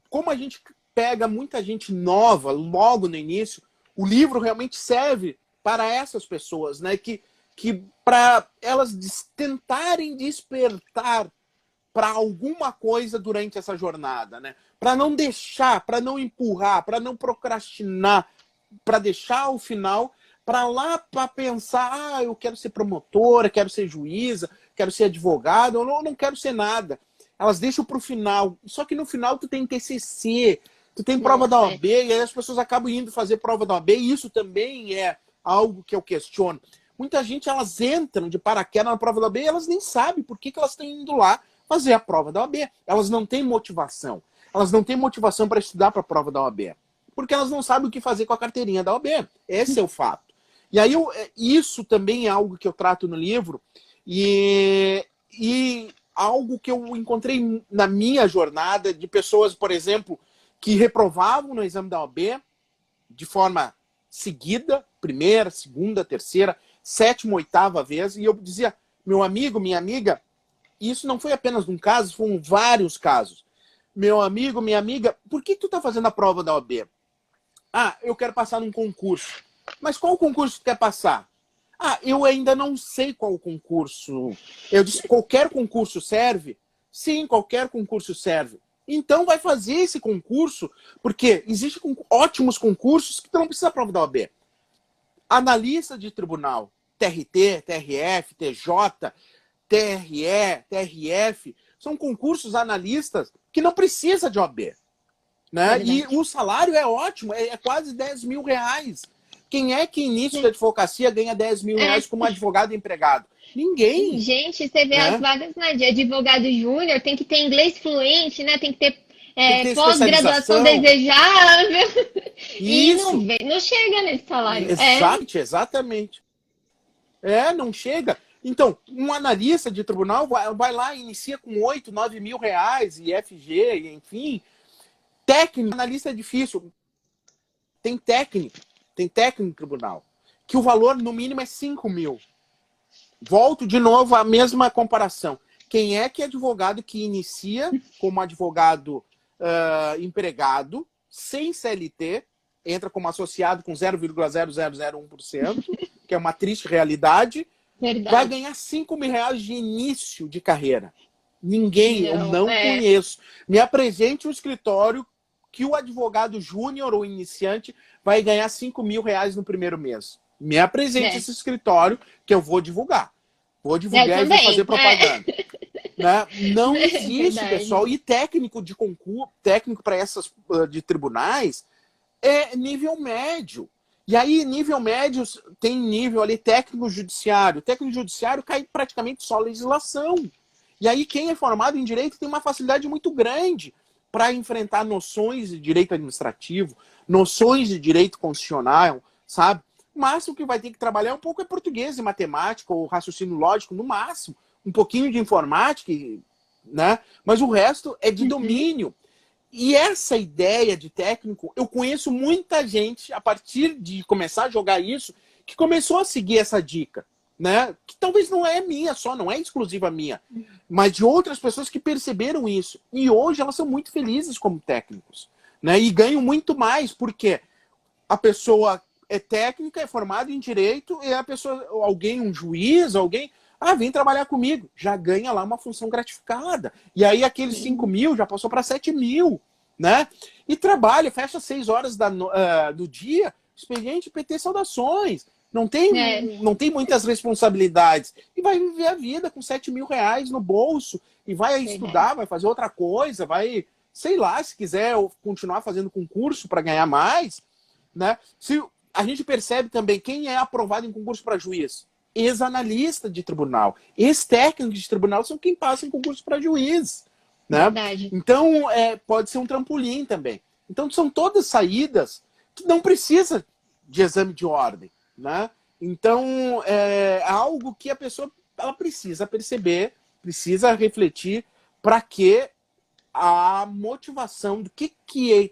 B: como a gente pega muita gente nova logo no início, o livro realmente serve para essas pessoas, né? Que para elas tentarem despertar para alguma coisa durante essa jornada, né? Para não deixar, para não empurrar, para não procrastinar, para deixar ao final, para pensar, eu quero ser promotora, quero ser juíza, quero ser advogada, eu não quero ser nada. Elas deixam para o final. Só que no final tu tem TCC, tu tem prova da OAB, e aí as pessoas acabam indo fazer prova da OAB, e isso também é algo que eu questiono. Muita gente, elas entram de paraquedas na prova da OAB e elas nem sabem por que elas estão indo lá fazer a prova da OAB. Elas não têm motivação. Elas não têm motivação para estudar para a prova da OAB. Porque elas não sabem o que fazer com a carteirinha da OAB. Esse é o fato. E aí, isso também é algo que eu trato no livro e algo que eu encontrei na minha jornada de pessoas, por exemplo, que reprovavam no exame da OAB de forma seguida, primeira, segunda, terceira, sétima, oitava vez, e eu dizia, meu amigo, minha amiga, isso não foi apenas um caso, foram vários casos. Meu amigo, minha amiga, por que tu tá fazendo a prova da OAB? Ah, eu quero passar num concurso. Mas qual concurso tu quer passar? Ah, eu ainda não sei qual concurso. Eu disse, qualquer concurso serve? Sim, qualquer concurso serve. Então vai fazer esse concurso, porque existem ótimos concursos que tu não precisa da prova da OAB. Analista de tribunal, TRT, TRF, TJ, TRE, TRF, são concursos analistas que não precisa de OAB. Né? E o salário é ótimo, é quase 10 mil reais. Quem é que início da advocacia ganha 10 mil reais como advogado empregado? Ninguém.
A: Gente, você vê as vagas, né, de advogado júnior, tem que ter inglês fluente, né? Tem que ter
B: tem que ter
A: Pós-graduação
B: especialização.
A: desejável e
B: Isso,
A: não chega nesse salário.
B: exatamente. Não chega. Então, um analista de tribunal vai lá e inicia com 8, 9 mil reais, e FG, enfim. Técnico, analista é difícil. Tem técnico no tribunal, que o valor no mínimo é 5 mil. Volto de novo à mesma comparação. Quem é que é advogado que inicia como advogado empregado, sem CLT, entra como associado com 0,0001%, que é uma triste realidade,
A: Verdade.
B: vai ganhar 5 mil reais de início de carreira? Ninguém, eu não conheço. Me apresente um escritório que o advogado júnior ou iniciante vai ganhar 5 mil reais no primeiro mês. Me apresente esse escritório que eu vou divulgar. Vou divulgar e vou fazer propaganda. Né? Não existe, pessoal. E técnico de concurso, técnico para essas de tribunais, é nível médio. E aí, nível médio, tem nível ali técnico judiciário. Técnico judiciário cai praticamente só legislação. E aí, quem é formado em direito tem uma facilidade muito grande para enfrentar noções de direito administrativo, noções de direito constitucional, sabe? Mas o que vai ter que trabalhar um pouco é português e matemática, ou raciocínio lógico, no máximo. Um pouquinho de informática, né? Mas o resto é de domínio. E essa ideia de técnico, eu conheço muita gente, a partir de começar a jogar isso, que começou a seguir essa dica, né? Que talvez não é minha só, não é exclusiva minha, mas de outras pessoas que perceberam isso. E hoje elas são muito felizes como técnicos, né? E ganham muito mais, porque a pessoa é técnica, é formada em direito, e a pessoa, alguém, um juiz, alguém, vem trabalhar comigo, já ganha lá uma função gratificada. E aí aqueles 5 mil já passou para 7 mil, né? E trabalha, fecha 6 horas do dia, expediente PT saudações. Não tem muitas responsabilidades. E vai viver a vida com 7 mil reais no bolso, e vai estudar, vai fazer outra coisa, vai, sei lá, se quiser continuar fazendo concurso para ganhar mais, né? A gente percebe também quem é aprovado em concurso para juiz. Ex-analista de tribunal. Ex-técnico de tribunal são quem passa em concurso para juiz. Né? Verdade. Então, pode ser um trampolim também. Então, são todas saídas que não precisa de exame de ordem. Né? Então, é algo que a pessoa ela precisa perceber, precisa refletir para que a motivação, do que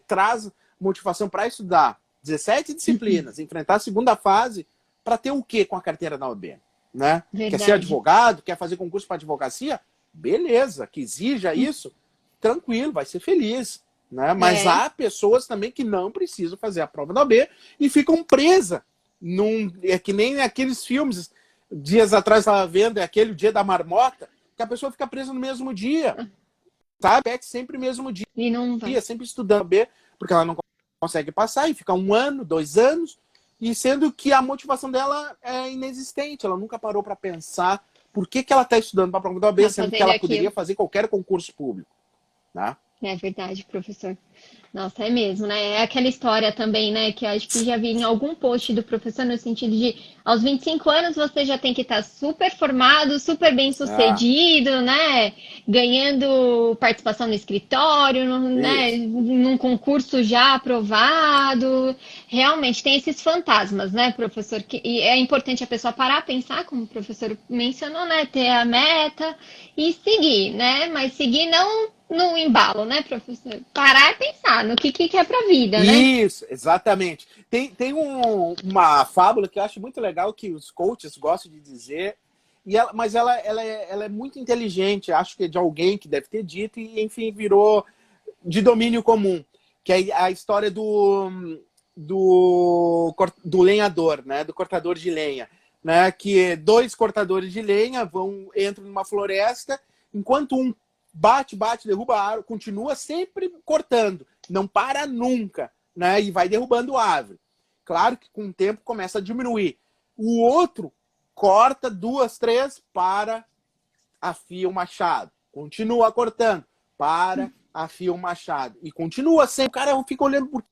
B: traz motivação para estudar 17 disciplinas, enfrentar a segunda fase, para ter o quê com a carteira da OAB? Né? Quer ser advogado? Quer fazer concurso para advocacia? Beleza, que exija isso, tranquilo, vai ser feliz. Né? Mas há pessoas também que não precisam fazer a prova da OAB e ficam presas. É que nem aqueles filmes, dias atrás estava vendo, é aquele Dia da Marmota, que a pessoa fica presa no mesmo dia. Sabe? É sempre no mesmo dia.
A: E não vai.
B: Sempre estudando OAB, porque ela não consegue passar e fica 1 ano, 2 anos, e sendo que a motivação dela é inexistente. Ela nunca parou para pensar por que ela está estudando para a prova da OAB, sendo que ela poderia fazer qualquer concurso público. Né?
A: É verdade, professor. Nossa, é mesmo, né? É aquela história também, né? Que acho que já vi em algum post do professor no sentido de aos 25 anos você já tem que estar super formado, super bem sucedido, né? Ganhando participação no escritório, né? Num concurso já aprovado. Realmente tem esses fantasmas, né, professor? E é importante a pessoa parar, pensar, como o professor mencionou, né? Ter a meta e seguir, né? Mas seguir não no embalo, né, professor? Parar e pensar no que é pra vida, né?
B: Isso, exatamente. Tem uma fábula que eu acho muito legal, que os coaches gostam de dizer, mas ela é muito inteligente, acho que é de alguém que deve ter dito, e enfim, virou de domínio comum, que é a história do lenhador, né? Do cortador de lenha. Né? Que 2 cortadores de lenha entram numa floresta, enquanto um bate, derruba a árvore, continua sempre cortando, não para nunca, né? E vai derrubando a árvore. Claro que com o tempo começa a diminuir. O outro corta 2, 3, afia o machado. Continua cortando, afia o machado. E continua sempre. O cara fica olhando por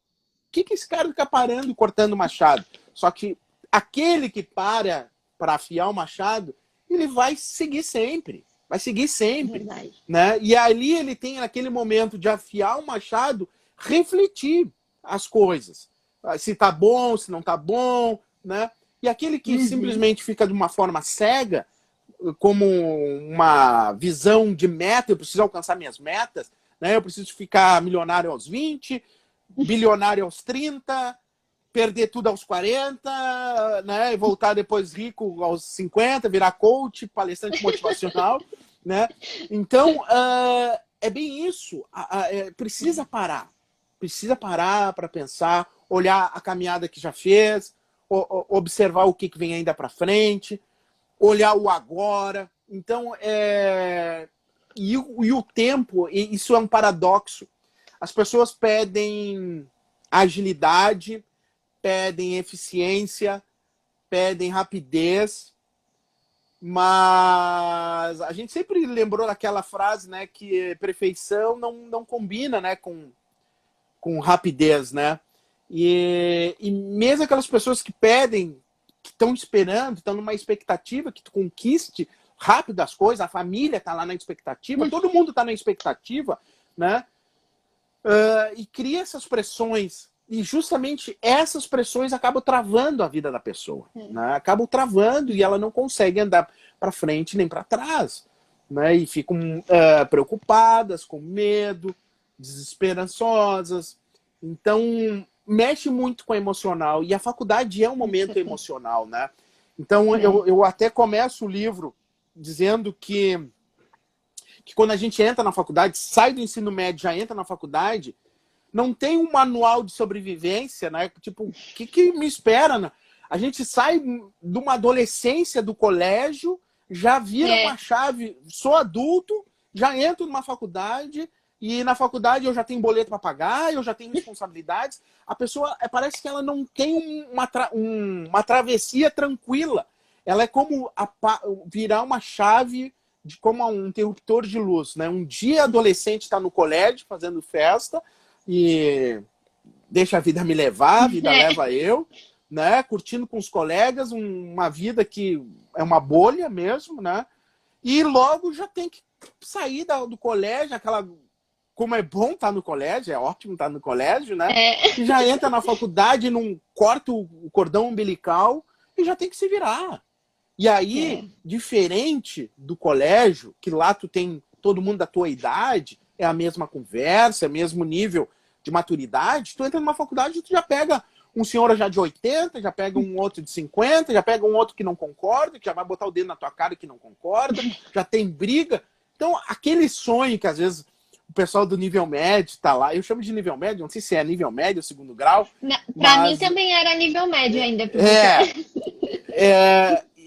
B: que esse cara fica parando e cortando o machado. Só que aquele que para afiar o machado, ele vai seguir sempre. vai seguir sempre,
A: Verdade.
B: né? E ali ele tem naquele momento de afiar o machado, refletir as coisas, se tá bom, se não tá bom, né? E aquele que simplesmente fica de uma forma cega, como uma visão de meta, eu preciso alcançar minhas metas, né? Eu preciso ficar milionário aos 20, bilionário aos 30, perder tudo aos 40, né? E voltar depois rico aos 50, virar coach, palestrante motivacional, né? Então, é bem isso. Precisa parar. Precisa parar para pensar, olhar a caminhada que já fez, observar o que vem ainda para frente, olhar o agora. Então, e o tempo, isso é um paradoxo. As pessoas pedem agilidade, pedem eficiência, pedem rapidez, mas a gente sempre lembrou daquela frase, né, que perfeição não combina, né, com rapidez, né? E mesmo aquelas pessoas que pedem, que estão esperando, estão numa expectativa que tu conquiste rápido as coisas, a família está lá na expectativa, todo mundo está na expectativa, né? E cria essas pressões. E justamente essas pressões acabam travando a vida da pessoa. Né? Acabam travando e ela não consegue andar para frente nem para trás. Né? E ficam preocupadas, com medo, desesperançosas. Então, mexe muito com o emocional. E a faculdade é um momento emocional. Né? Então, eu até começo o livro dizendo que quando a gente entra na faculdade, sai do ensino médio, já entra na faculdade, não tem um manual de sobrevivência, né? Tipo, o que me espera? Né? A gente sai de uma adolescência do colégio, já vira uma chave, sou adulto, já entro numa faculdade, e na faculdade eu já tenho boleto para pagar, eu já tenho responsabilidades. A pessoa, parece que ela não tem uma travessia tranquila. Ela é como virar uma chave como um interruptor de luz, né? Um dia adolescente está no colégio fazendo festa e deixa a vida me levar, a vida leva eu, né? Curtindo com os colegas, uma vida que é uma bolha mesmo, né? E logo já tem que sair do colégio, como é bom estar no colégio, é ótimo estar no colégio, né? E já entra na faculdade, não corta o cordão umbilical e já tem que se virar. E aí, diferente do colégio, que lá tu tem todo mundo da tua idade, é a mesma conversa, é o mesmo nível de maturidade, tu entra numa faculdade e tu já pega um senhor já de 80, já pega um outro de 50, já pega um outro que não concorda, que já vai botar o dedo na tua cara que não concorda, já tem briga. Então, aquele sonho que às vezes o pessoal do nível médio tá lá, eu chamo de nível médio, não sei se é nível médio ou segundo grau.
A: Para mim também era nível médio ainda.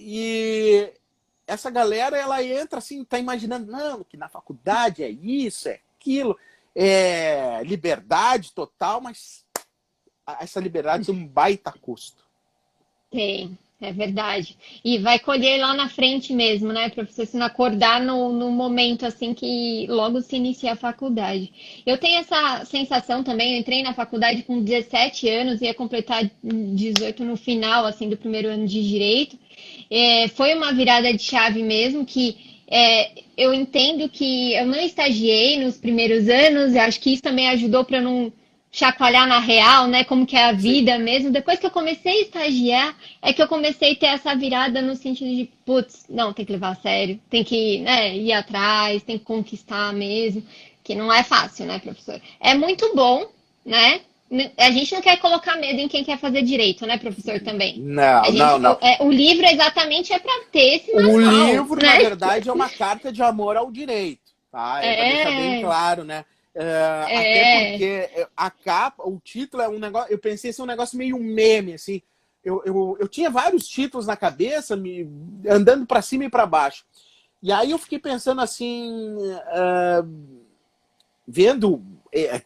B: E essa galera, ela entra assim, tá imaginando, não, que na faculdade é isso, é aquilo, é liberdade total, mas essa liberdade tem um baita custo.
A: Tem, é verdade. E vai colher lá na frente mesmo, né, professor? Se não acordar no momento assim que logo se inicia a faculdade. Eu tenho essa sensação também, eu entrei na faculdade com 17 anos, ia completar 18 no final, assim, do primeiro ano de Direito. Foi uma virada de chave mesmo, que eu entendo que eu não estagiei nos primeiros anos, eu acho que isso também ajudou para não chacoalhar na real, né? Como que é a vida mesmo. Depois que eu comecei a estagiar, é que eu comecei a ter essa virada no sentido de, putz, não, tem que levar a sério, tem que, né, ir atrás, tem que conquistar mesmo, que não é fácil, né, professor? É muito bom, né? A gente não quer colocar medo em quem quer fazer direito, né, professor, também.
B: Não.
A: O livro exatamente é para ter esse manual.
B: O livro,
A: né?
B: na verdade, é uma carta de amor ao direito. Tá? Para deixar bem claro, né? Até porque a capa, o título é um negócio. Eu pensei ser um negócio meio meme, assim. Eu tinha vários títulos na cabeça, andando para cima e para baixo. E aí eu fiquei pensando assim, vendo,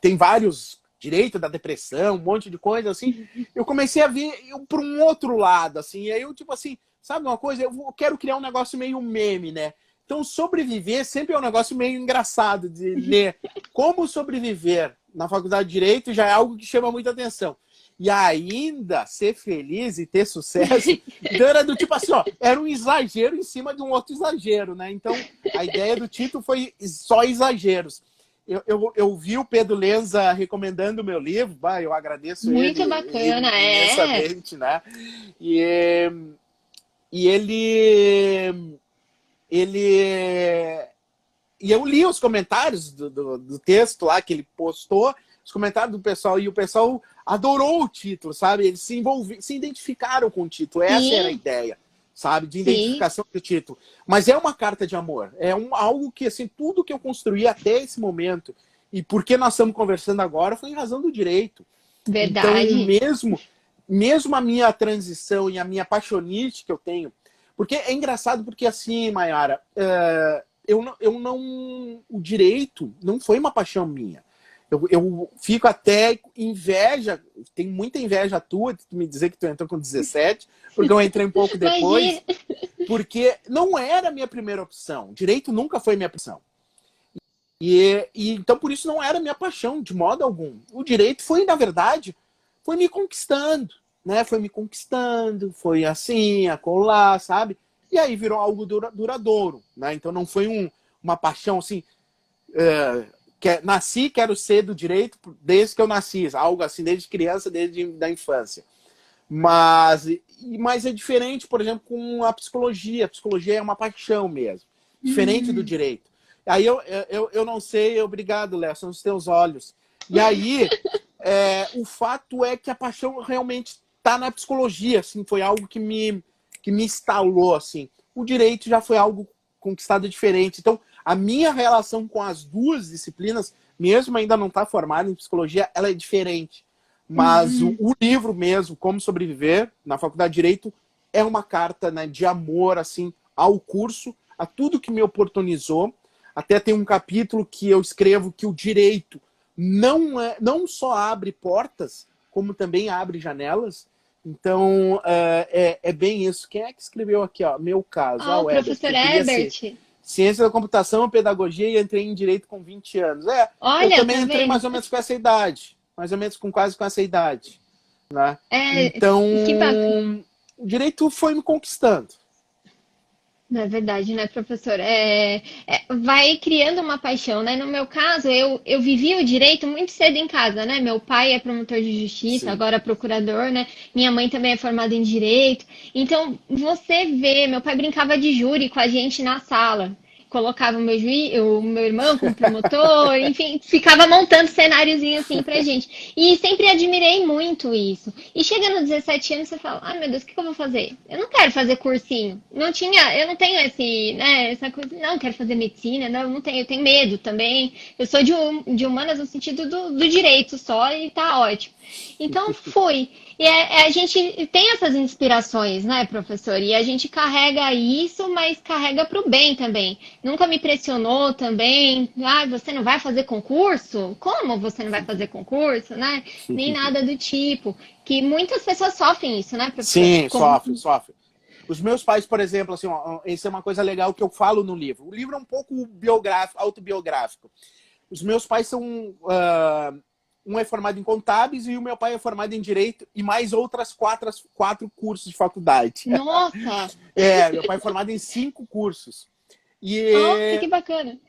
B: tem vários direito da depressão, um monte de coisa assim. Eu comecei a ver para um outro lado, assim. E aí eu, tipo assim, sabe uma coisa? Eu quero criar um negócio meio meme, né? Então, sobreviver sempre é um negócio meio engraçado de ler. Como sobreviver na faculdade de Direito já é algo que chama muita atenção. e ainda ser feliz e ter sucesso. Então era do tipo assim, ó, era um exagero em cima de um outro exagero, né? Então a ideia do título foi só exageros. Eu vi o Pedro Lenza recomendando o meu livro, bah, eu agradeço
A: Muito
B: ele
A: bacana,
B: imensamente, né? E, e ele e eu li os comentários do texto lá que ele postou, os comentários do pessoal, e o pessoal adorou o título, sabe? Eles se identificaram com o título. Essa era a ideia, sabe? De identificação do título. Mas é uma carta de amor. É algo que, assim, tudo que eu construí até esse momento, e porque nós estamos conversando agora, foi em razão do direito.
A: Verdade.
B: Então, mesmo a minha transição e a minha paixonite que eu tenho, porque é engraçado, porque assim, Mayara, o direito não foi uma paixão minha. Eu fico até inveja, tenho muita inveja tua de me dizer que tu entrou com 17, porque eu entrei um pouco depois, porque não era a minha primeira opção. Direito nunca foi minha opção. E então por isso não era minha paixão de modo algum. O direito foi, na verdade, foi me conquistando, né? Foi me conquistando, foi assim, acolá, sabe? E aí virou algo duradouro, né? Então não foi uma paixão assim, nasci, quero ser do direito desde que eu nasci, algo assim, desde criança, desde da infância. Mas é diferente, por exemplo, com a psicologia. A psicologia é uma paixão mesmo, diferente do direito. Aí eu não sei, obrigado, Léo, são os teus olhos. E aí, o fato é que a paixão realmente está na psicologia, assim, foi algo que me instalou, assim. O direito já foi algo conquistado diferente. Então, a minha relação com as duas disciplinas, mesmo ainda não está formada em psicologia, ela é diferente. Mas o livro mesmo, Como Sobreviver, na Faculdade de Direito, é uma carta, né, de amor, assim, ao curso, a tudo que me oportunizou. Até tem um capítulo que eu escrevo que o direito não só abre portas, como também abre janelas. Então, é bem isso. Quem é que escreveu aqui? Ó, meu caso.
A: O professor Herbert.
B: Ciência da computação, pedagogia, e entrei em direito com 20 anos.
A: Olha,
B: eu também
A: tá
B: entrei
A: vendo?
B: mais ou menos com essa idade. Mais ou menos quase com essa idade. Né?
A: Então, que bacana.
B: O direito foi me conquistando.
A: Não é verdade, né, professor? Vai criando uma paixão, né? No meu caso, eu vivi o direito muito cedo em casa, né? Meu pai é promotor de justiça,
B: Sim.
A: agora procurador, né? Minha mãe também é formada em direito. Então, você vê, meu pai brincava de júri com a gente na sala. Colocava o meu irmão como promotor, enfim, ficava montando cenáriozinho assim pra gente. E sempre admirei muito isso. E chega nos 17 anos, você fala, ai meu Deus, o que eu vou fazer? Eu não quero fazer cursinho. Eu não tenho essa coisa, não, quero fazer medicina, não tenho, eu tenho medo também. Eu sou de humanas no sentido do direito só e tá ótimo. Então fui. E a gente tem essas inspirações, né, professor? E a gente carrega isso, mas carrega para o bem também. Nunca me pressionou também. Você não vai fazer concurso? Como você não vai fazer concurso, né? Nem nada do tipo. Que muitas pessoas sofrem isso, né, professor?
B: Sim, sofre. Os meus pais, por exemplo, assim, isso é uma coisa legal que eu falo no livro. O livro é um pouco autobiográfico. Os meus pais são... um é formado em contábeis e o meu pai é formado em direito e mais outras quatro cursos de faculdade.
A: Nossa!
B: Meu pai é formado em 5 cursos.
A: Nossa, que bacana!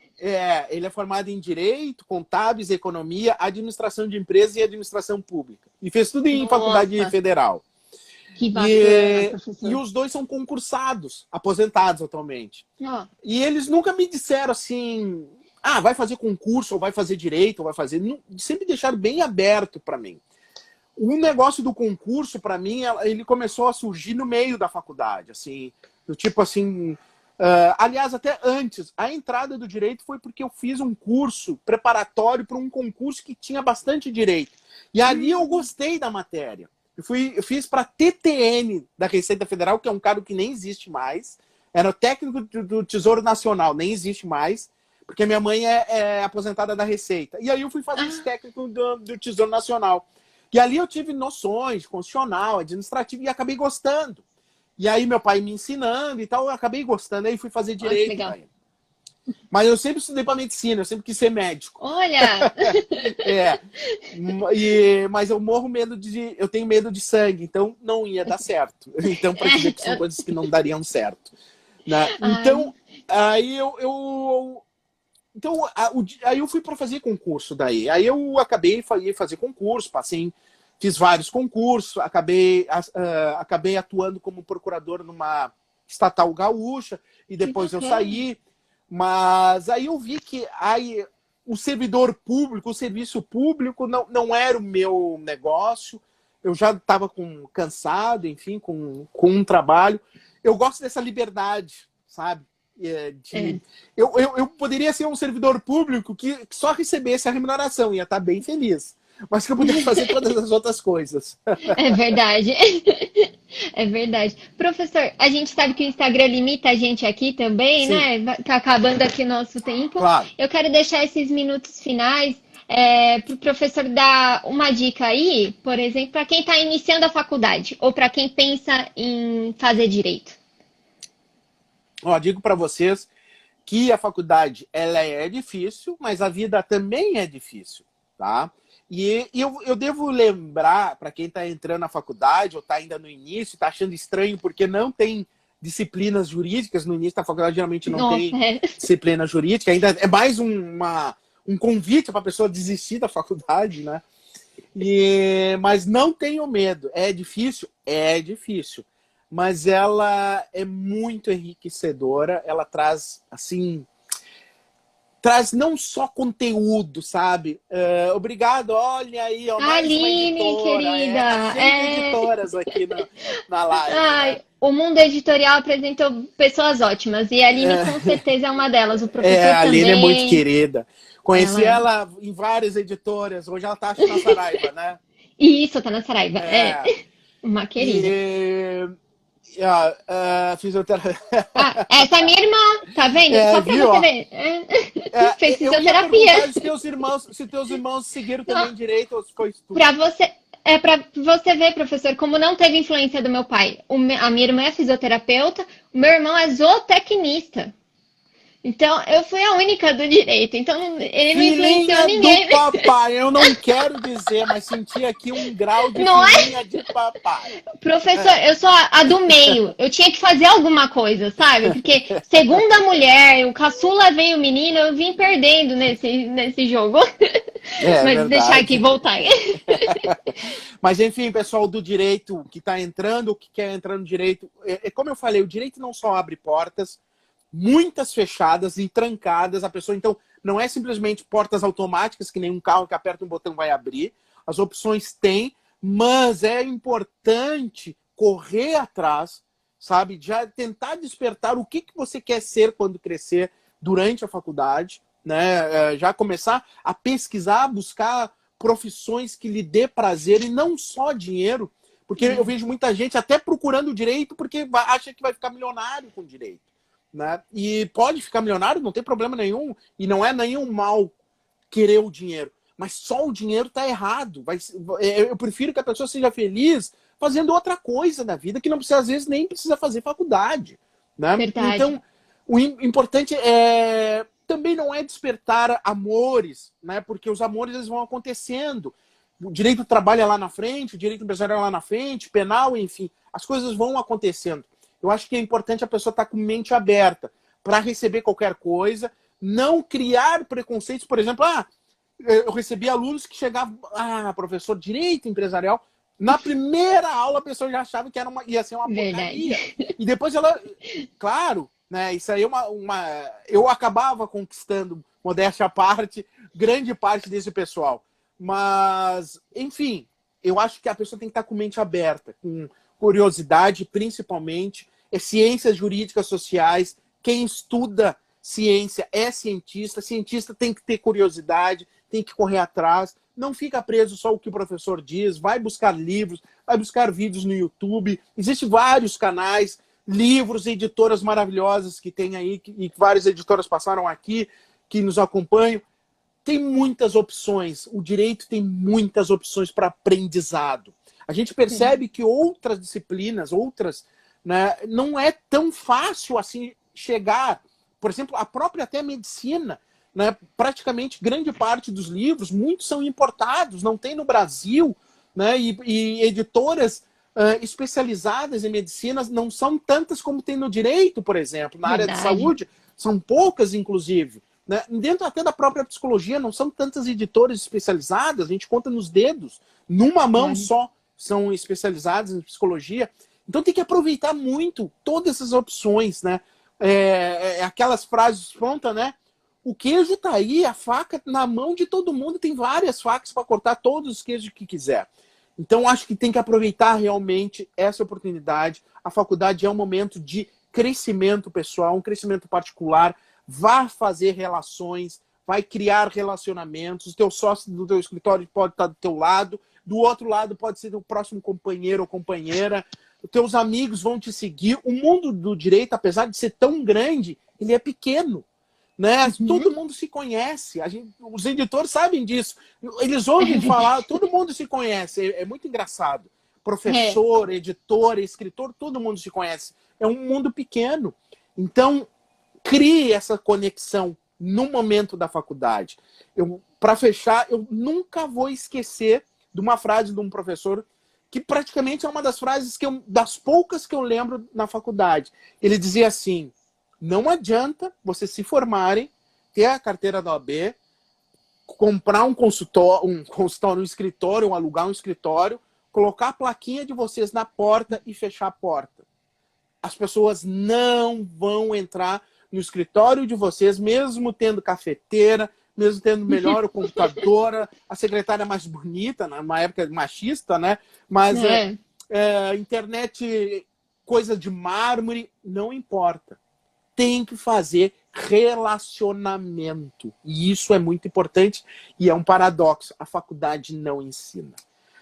B: Ele é formado em direito, contábeis, economia, administração de empresas e administração pública. E fez tudo em faculdade federal.
A: Que bacana, professor.
B: E os dois são concursados, aposentados atualmente. E eles nunca me disseram assim... vai fazer concurso, ou vai fazer direito, ou vai fazer... Sempre deixaram bem aberto para mim. O negócio do concurso, para mim, ele começou a surgir no meio da faculdade, assim, do tipo assim... aliás, até antes, a entrada do direito foi porque eu fiz um curso preparatório para um concurso que tinha bastante direito. E ali eu gostei da matéria. Eu fiz para TTN da Receita Federal, que é um cargo que nem existe mais. Era o técnico do Tesouro Nacional, nem existe mais. Porque minha mãe é aposentada da Receita. E aí eu fui fazer esse técnico do Tesouro Nacional. E ali eu tive noções constitucional, administrativo, e acabei gostando. E aí meu pai me ensinando e tal, eu acabei gostando. Aí fui fazer direito. Mas eu sempre estudei para medicina, eu sempre quis ser médico.
A: Olha!
B: É. Mas eu morro medo de. Eu tenho medo de sangue, então não ia dar certo. Então, para te ver que são coisas que não dariam certo. Né?
A: Ai,
B: Então, aí então, aí eu fui para fazer concurso daí. Aí eu acabei de fazer concurso, passei, fiz vários concursos, acabei atuando como procurador numa estatal gaúcha, e
A: que
B: depois eu
A: bacana.
B: saí. Mas aí eu vi que aí, o servidor público, o serviço público não era o meu negócio. Eu já estava cansado, enfim, com um trabalho. Eu gosto dessa liberdade, sabe?
A: É.
B: Eu poderia ser um servidor público que só recebesse a remuneração, ia estar bem feliz. Mas que eu pudesse fazer todas as outras coisas.
A: É verdade. É verdade. Professor, a gente sabe que o Instagram limita a gente aqui também,
B: Sim,
A: né? Tá acabando aqui nosso tempo.
B: claro.
A: Eu quero deixar esses minutos finais para o professor dar uma dica aí, por exemplo, para quem está iniciando a faculdade ou para quem pensa em fazer direito.
B: Ó, digo para vocês que a faculdade ela é difícil, mas a vida também é difícil, tá? E eu devo lembrar, para quem está entrando na faculdade ou está ainda no início, está achando estranho porque não tem disciplinas jurídicas, no início da faculdade geralmente não
A: Nossa,
B: tem
A: é.
B: disciplina jurídica, ainda é mais um convite para a pessoa desistir da faculdade, né? Mas não tenham medo, é difícil, mas ela é muito enriquecedora, ela traz, assim, traz não só conteúdo, sabe? Obrigado, olha aí, ó, mais uma
A: Aline,
B: editora. Tá
A: querida,
B: cheio de editoras aqui na live, né?
A: Ai, o mundo editorial apresentou pessoas ótimas e a Aline com certeza é uma delas. O professor
B: A Aline é muito
A: também.
B: querida.
A: Ela
B: Conheci
A: é.
B: ela em várias editoras, hoje ela tá, acho, na Saraiva, né?
A: Isso, tá na Saraiva. É,
B: É,
A: uma querida.
B: e a fisioterapia.
A: Essa é minha irmã, tá vendo? Só pra
B: Viu?
A: você
B: Ó?
A: ver. Fez
B: Eu ia
A: fisioterapia.
B: perguntar se teus irmãos seguiram também direito ou se foi tu.
A: Pra você, pra você ver, professor, como não teve influência do meu pai. A minha irmã é fisioterapeuta, o meu irmão é zootecnista. Então, eu fui a única do direito. Então, ele não influenciou
B: Filhinha do
A: ninguém.
B: papai, eu não quero dizer, mas senti aqui um grau de
A: Não é?
B: filhinha de papai.
A: Professor, eu sou a do meio. Eu tinha que fazer alguma coisa, sabe? Porque, segundo a mulher, o caçula veio o menino, eu vim perdendo nesse jogo.
B: É
A: Mas deixar aqui
B: verdade.
A: voltar.
B: Mas enfim, pessoal do direito que está entrando, que quer entrar no direito, como eu falei, o direito não só abre portas, muitas fechadas e trancadas. A pessoa, então, não é simplesmente portas automáticas, que nem um carro que aperta um botão vai abrir. As opções têm, mas é importante correr atrás, sabe? Já tentar despertar o que você quer ser quando crescer durante a faculdade, né? Já começar a pesquisar, buscar profissões que lhe dê prazer e não só dinheiro, porque eu vejo muita gente até procurando direito porque acha que vai ficar milionário com direito. Né? E pode ficar milionário, não tem problema nenhum, e não é nenhum mal querer o dinheiro, mas só o dinheiro está errado. Eu prefiro que a pessoa seja feliz fazendo outra coisa na vida, que não precisa, às vezes, nem precisa fazer faculdade. Né?
A: Verdade.
B: Então, o importante também não é despertar amores, né? Porque os amores eles vão acontecendo. O direito do trabalho é lá na frente, o direito empresarial é lá na frente, penal, enfim, as coisas vão acontecendo. Eu acho que é importante a pessoa estar com mente aberta para receber qualquer coisa, não criar preconceitos. Por exemplo, eu recebi alunos que chegavam, professor, direito empresarial. Na primeira aula a pessoa já achava que ia ser uma porcaria.
A: Verdade.
B: E depois ela, claro, né, isso aí é eu acabava conquistando, modéstia à parte, grande parte desse pessoal. Mas, enfim, eu acho que a pessoa tem que estar com mente aberta, com curiosidade, principalmente. Ciências jurídicas sociais. Quem estuda ciência é cientista. Cientista tem que ter curiosidade, tem que correr atrás. Não fica preso só o que o professor diz. Vai buscar livros, vai buscar vídeos no YouTube. Existem vários canais, livros, editoras maravilhosas que tem aí, e várias editoras passaram aqui, que nos acompanham. Tem muitas opções. O direito tem muitas opções para aprendizado. A gente percebe que outras disciplinas, né, não é tão fácil assim chegar por exemplo, a própria até medicina, né? Praticamente grande parte dos livros, muitos são importados, não tem no Brasil, né? E editoras especializadas em medicina não são tantas como tem no direito, por exemplo, na área de
A: Verdade.
B: saúde, são poucas, inclusive. Né? Dentro até da própria psicologia, não são tantas editoras especializadas, a gente conta nos dedos, numa mão
A: Olha.
B: só são especializadas em psicologia. Então tem que aproveitar muito todas essas opções, né? Aquelas frases prontas, né? O queijo tá aí, a faca na mão de todo mundo, tem várias facas para cortar todos os queijos que quiser. Então acho que tem que aproveitar realmente essa oportunidade. A faculdade é um momento de crescimento pessoal, um crescimento particular. Vá fazer relações, vai criar relacionamentos. O teu sócio do teu escritório pode estar do teu lado, do outro lado pode ser o próximo companheiro ou companheira. Os teus amigos vão te seguir. O mundo do direito, apesar de ser tão grande, ele é pequeno. Né?
A: Uhum.
B: Todo mundo se conhece. Os editores sabem disso. Eles ouvem falar, todo mundo se conhece. É muito engraçado. Professor, editor, escritor, todo mundo se conhece. É um mundo pequeno. Então, crie essa conexão no momento da faculdade. Para fechar, eu nunca vou esquecer de uma frase de um professor que praticamente é uma das frases das poucas que eu lembro na faculdade. Ele dizia assim: não adianta vocês se formarem, ter a carteira da OAB, comprar um escritório, ou alugar um escritório, colocar a plaquinha de vocês na porta e fechar a porta. As pessoas não vão entrar no escritório de vocês, mesmo tendo cafeteira, mesmo tendo melhor computadora, a secretária mais bonita, numa época machista, né? Mas internet, coisa de mármore, não importa. Tem que fazer relacionamento. E isso é muito importante e é um paradoxo. A faculdade não ensina.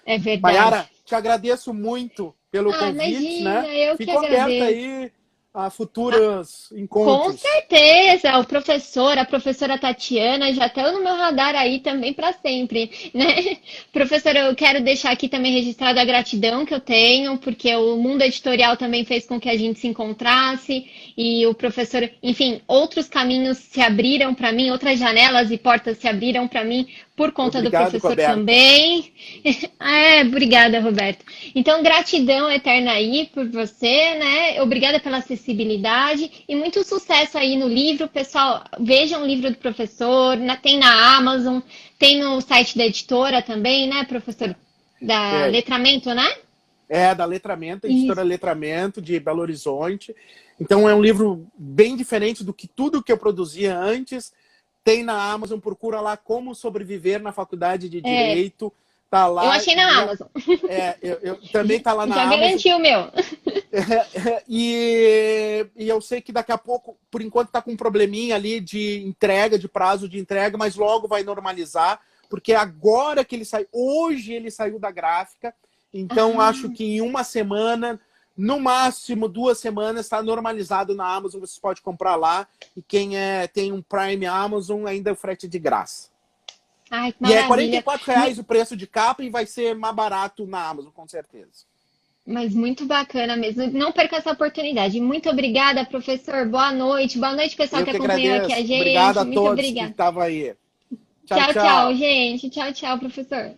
A: É verdade.
B: Maiara, te agradeço muito pelo convite,
A: imagina,
B: né?
A: eu
B: Fico
A: que
B: aberta
A: agradeço.
B: aí a futuros
A: Com
B: encontros.
A: certeza, a professora Tatiana, já estão no meu radar aí também para sempre, né? Professora, eu quero deixar aqui também registrada a gratidão que eu tenho, porque o mundo editorial também fez com que a gente se encontrasse e o professor, enfim, outros caminhos se abriram para mim, outras janelas e portas se abriram para mim por conta do
B: Obrigado,
A: professor
B: Roberta.
A: também. Obrigada, Roberto. Então, gratidão eterna aí por você, né? Obrigada pela acessibilidade e muito sucesso aí no livro. Pessoal, vejam o livro do professor, tem na Amazon, tem no site da editora também, né, professor? Da
B: É,
A: Letramento, né?
B: da Letramento, editora
A: Isso.
B: Letramento, de Belo Horizonte. Então é um livro bem diferente do que tudo que eu produzia antes. Tem na Amazon, procura lá Como Sobreviver na Faculdade de Direito. Tá lá.
A: Eu achei na Amazon.
B: Também tá lá na
A: Já
B: Amazon.
A: garanti o meu.
B: E eu sei que daqui a pouco, por enquanto, tá com um probleminha ali de entrega, de prazo de entrega, mas logo vai normalizar, porque agora que ele saiu, hoje ele saiu da gráfica, então acho que em uma semana, no máximo 2 semanas, está normalizado na Amazon, você pode comprar lá, e quem tem um Prime Amazon, ainda é o frete de graça.
A: Ai, que
B: E é
A: maravilha.
B: R$ 44 o preço de capa e vai ser mais barato na Amazon, com certeza.
A: Mas muito bacana mesmo. Não perca essa oportunidade. Muito obrigada, professor. Boa noite. Boa noite, pessoal
B: Eu
A: que
B: que
A: acompanhou aqui a
B: agradeço. Obrigado
A: gente.
B: a
A: Muito
B: todos que
A: obrigada.
B: estavam aí. Tchau,
A: Tchau, tchau,
B: tchau.
A: gente. Tchau, tchau, professor.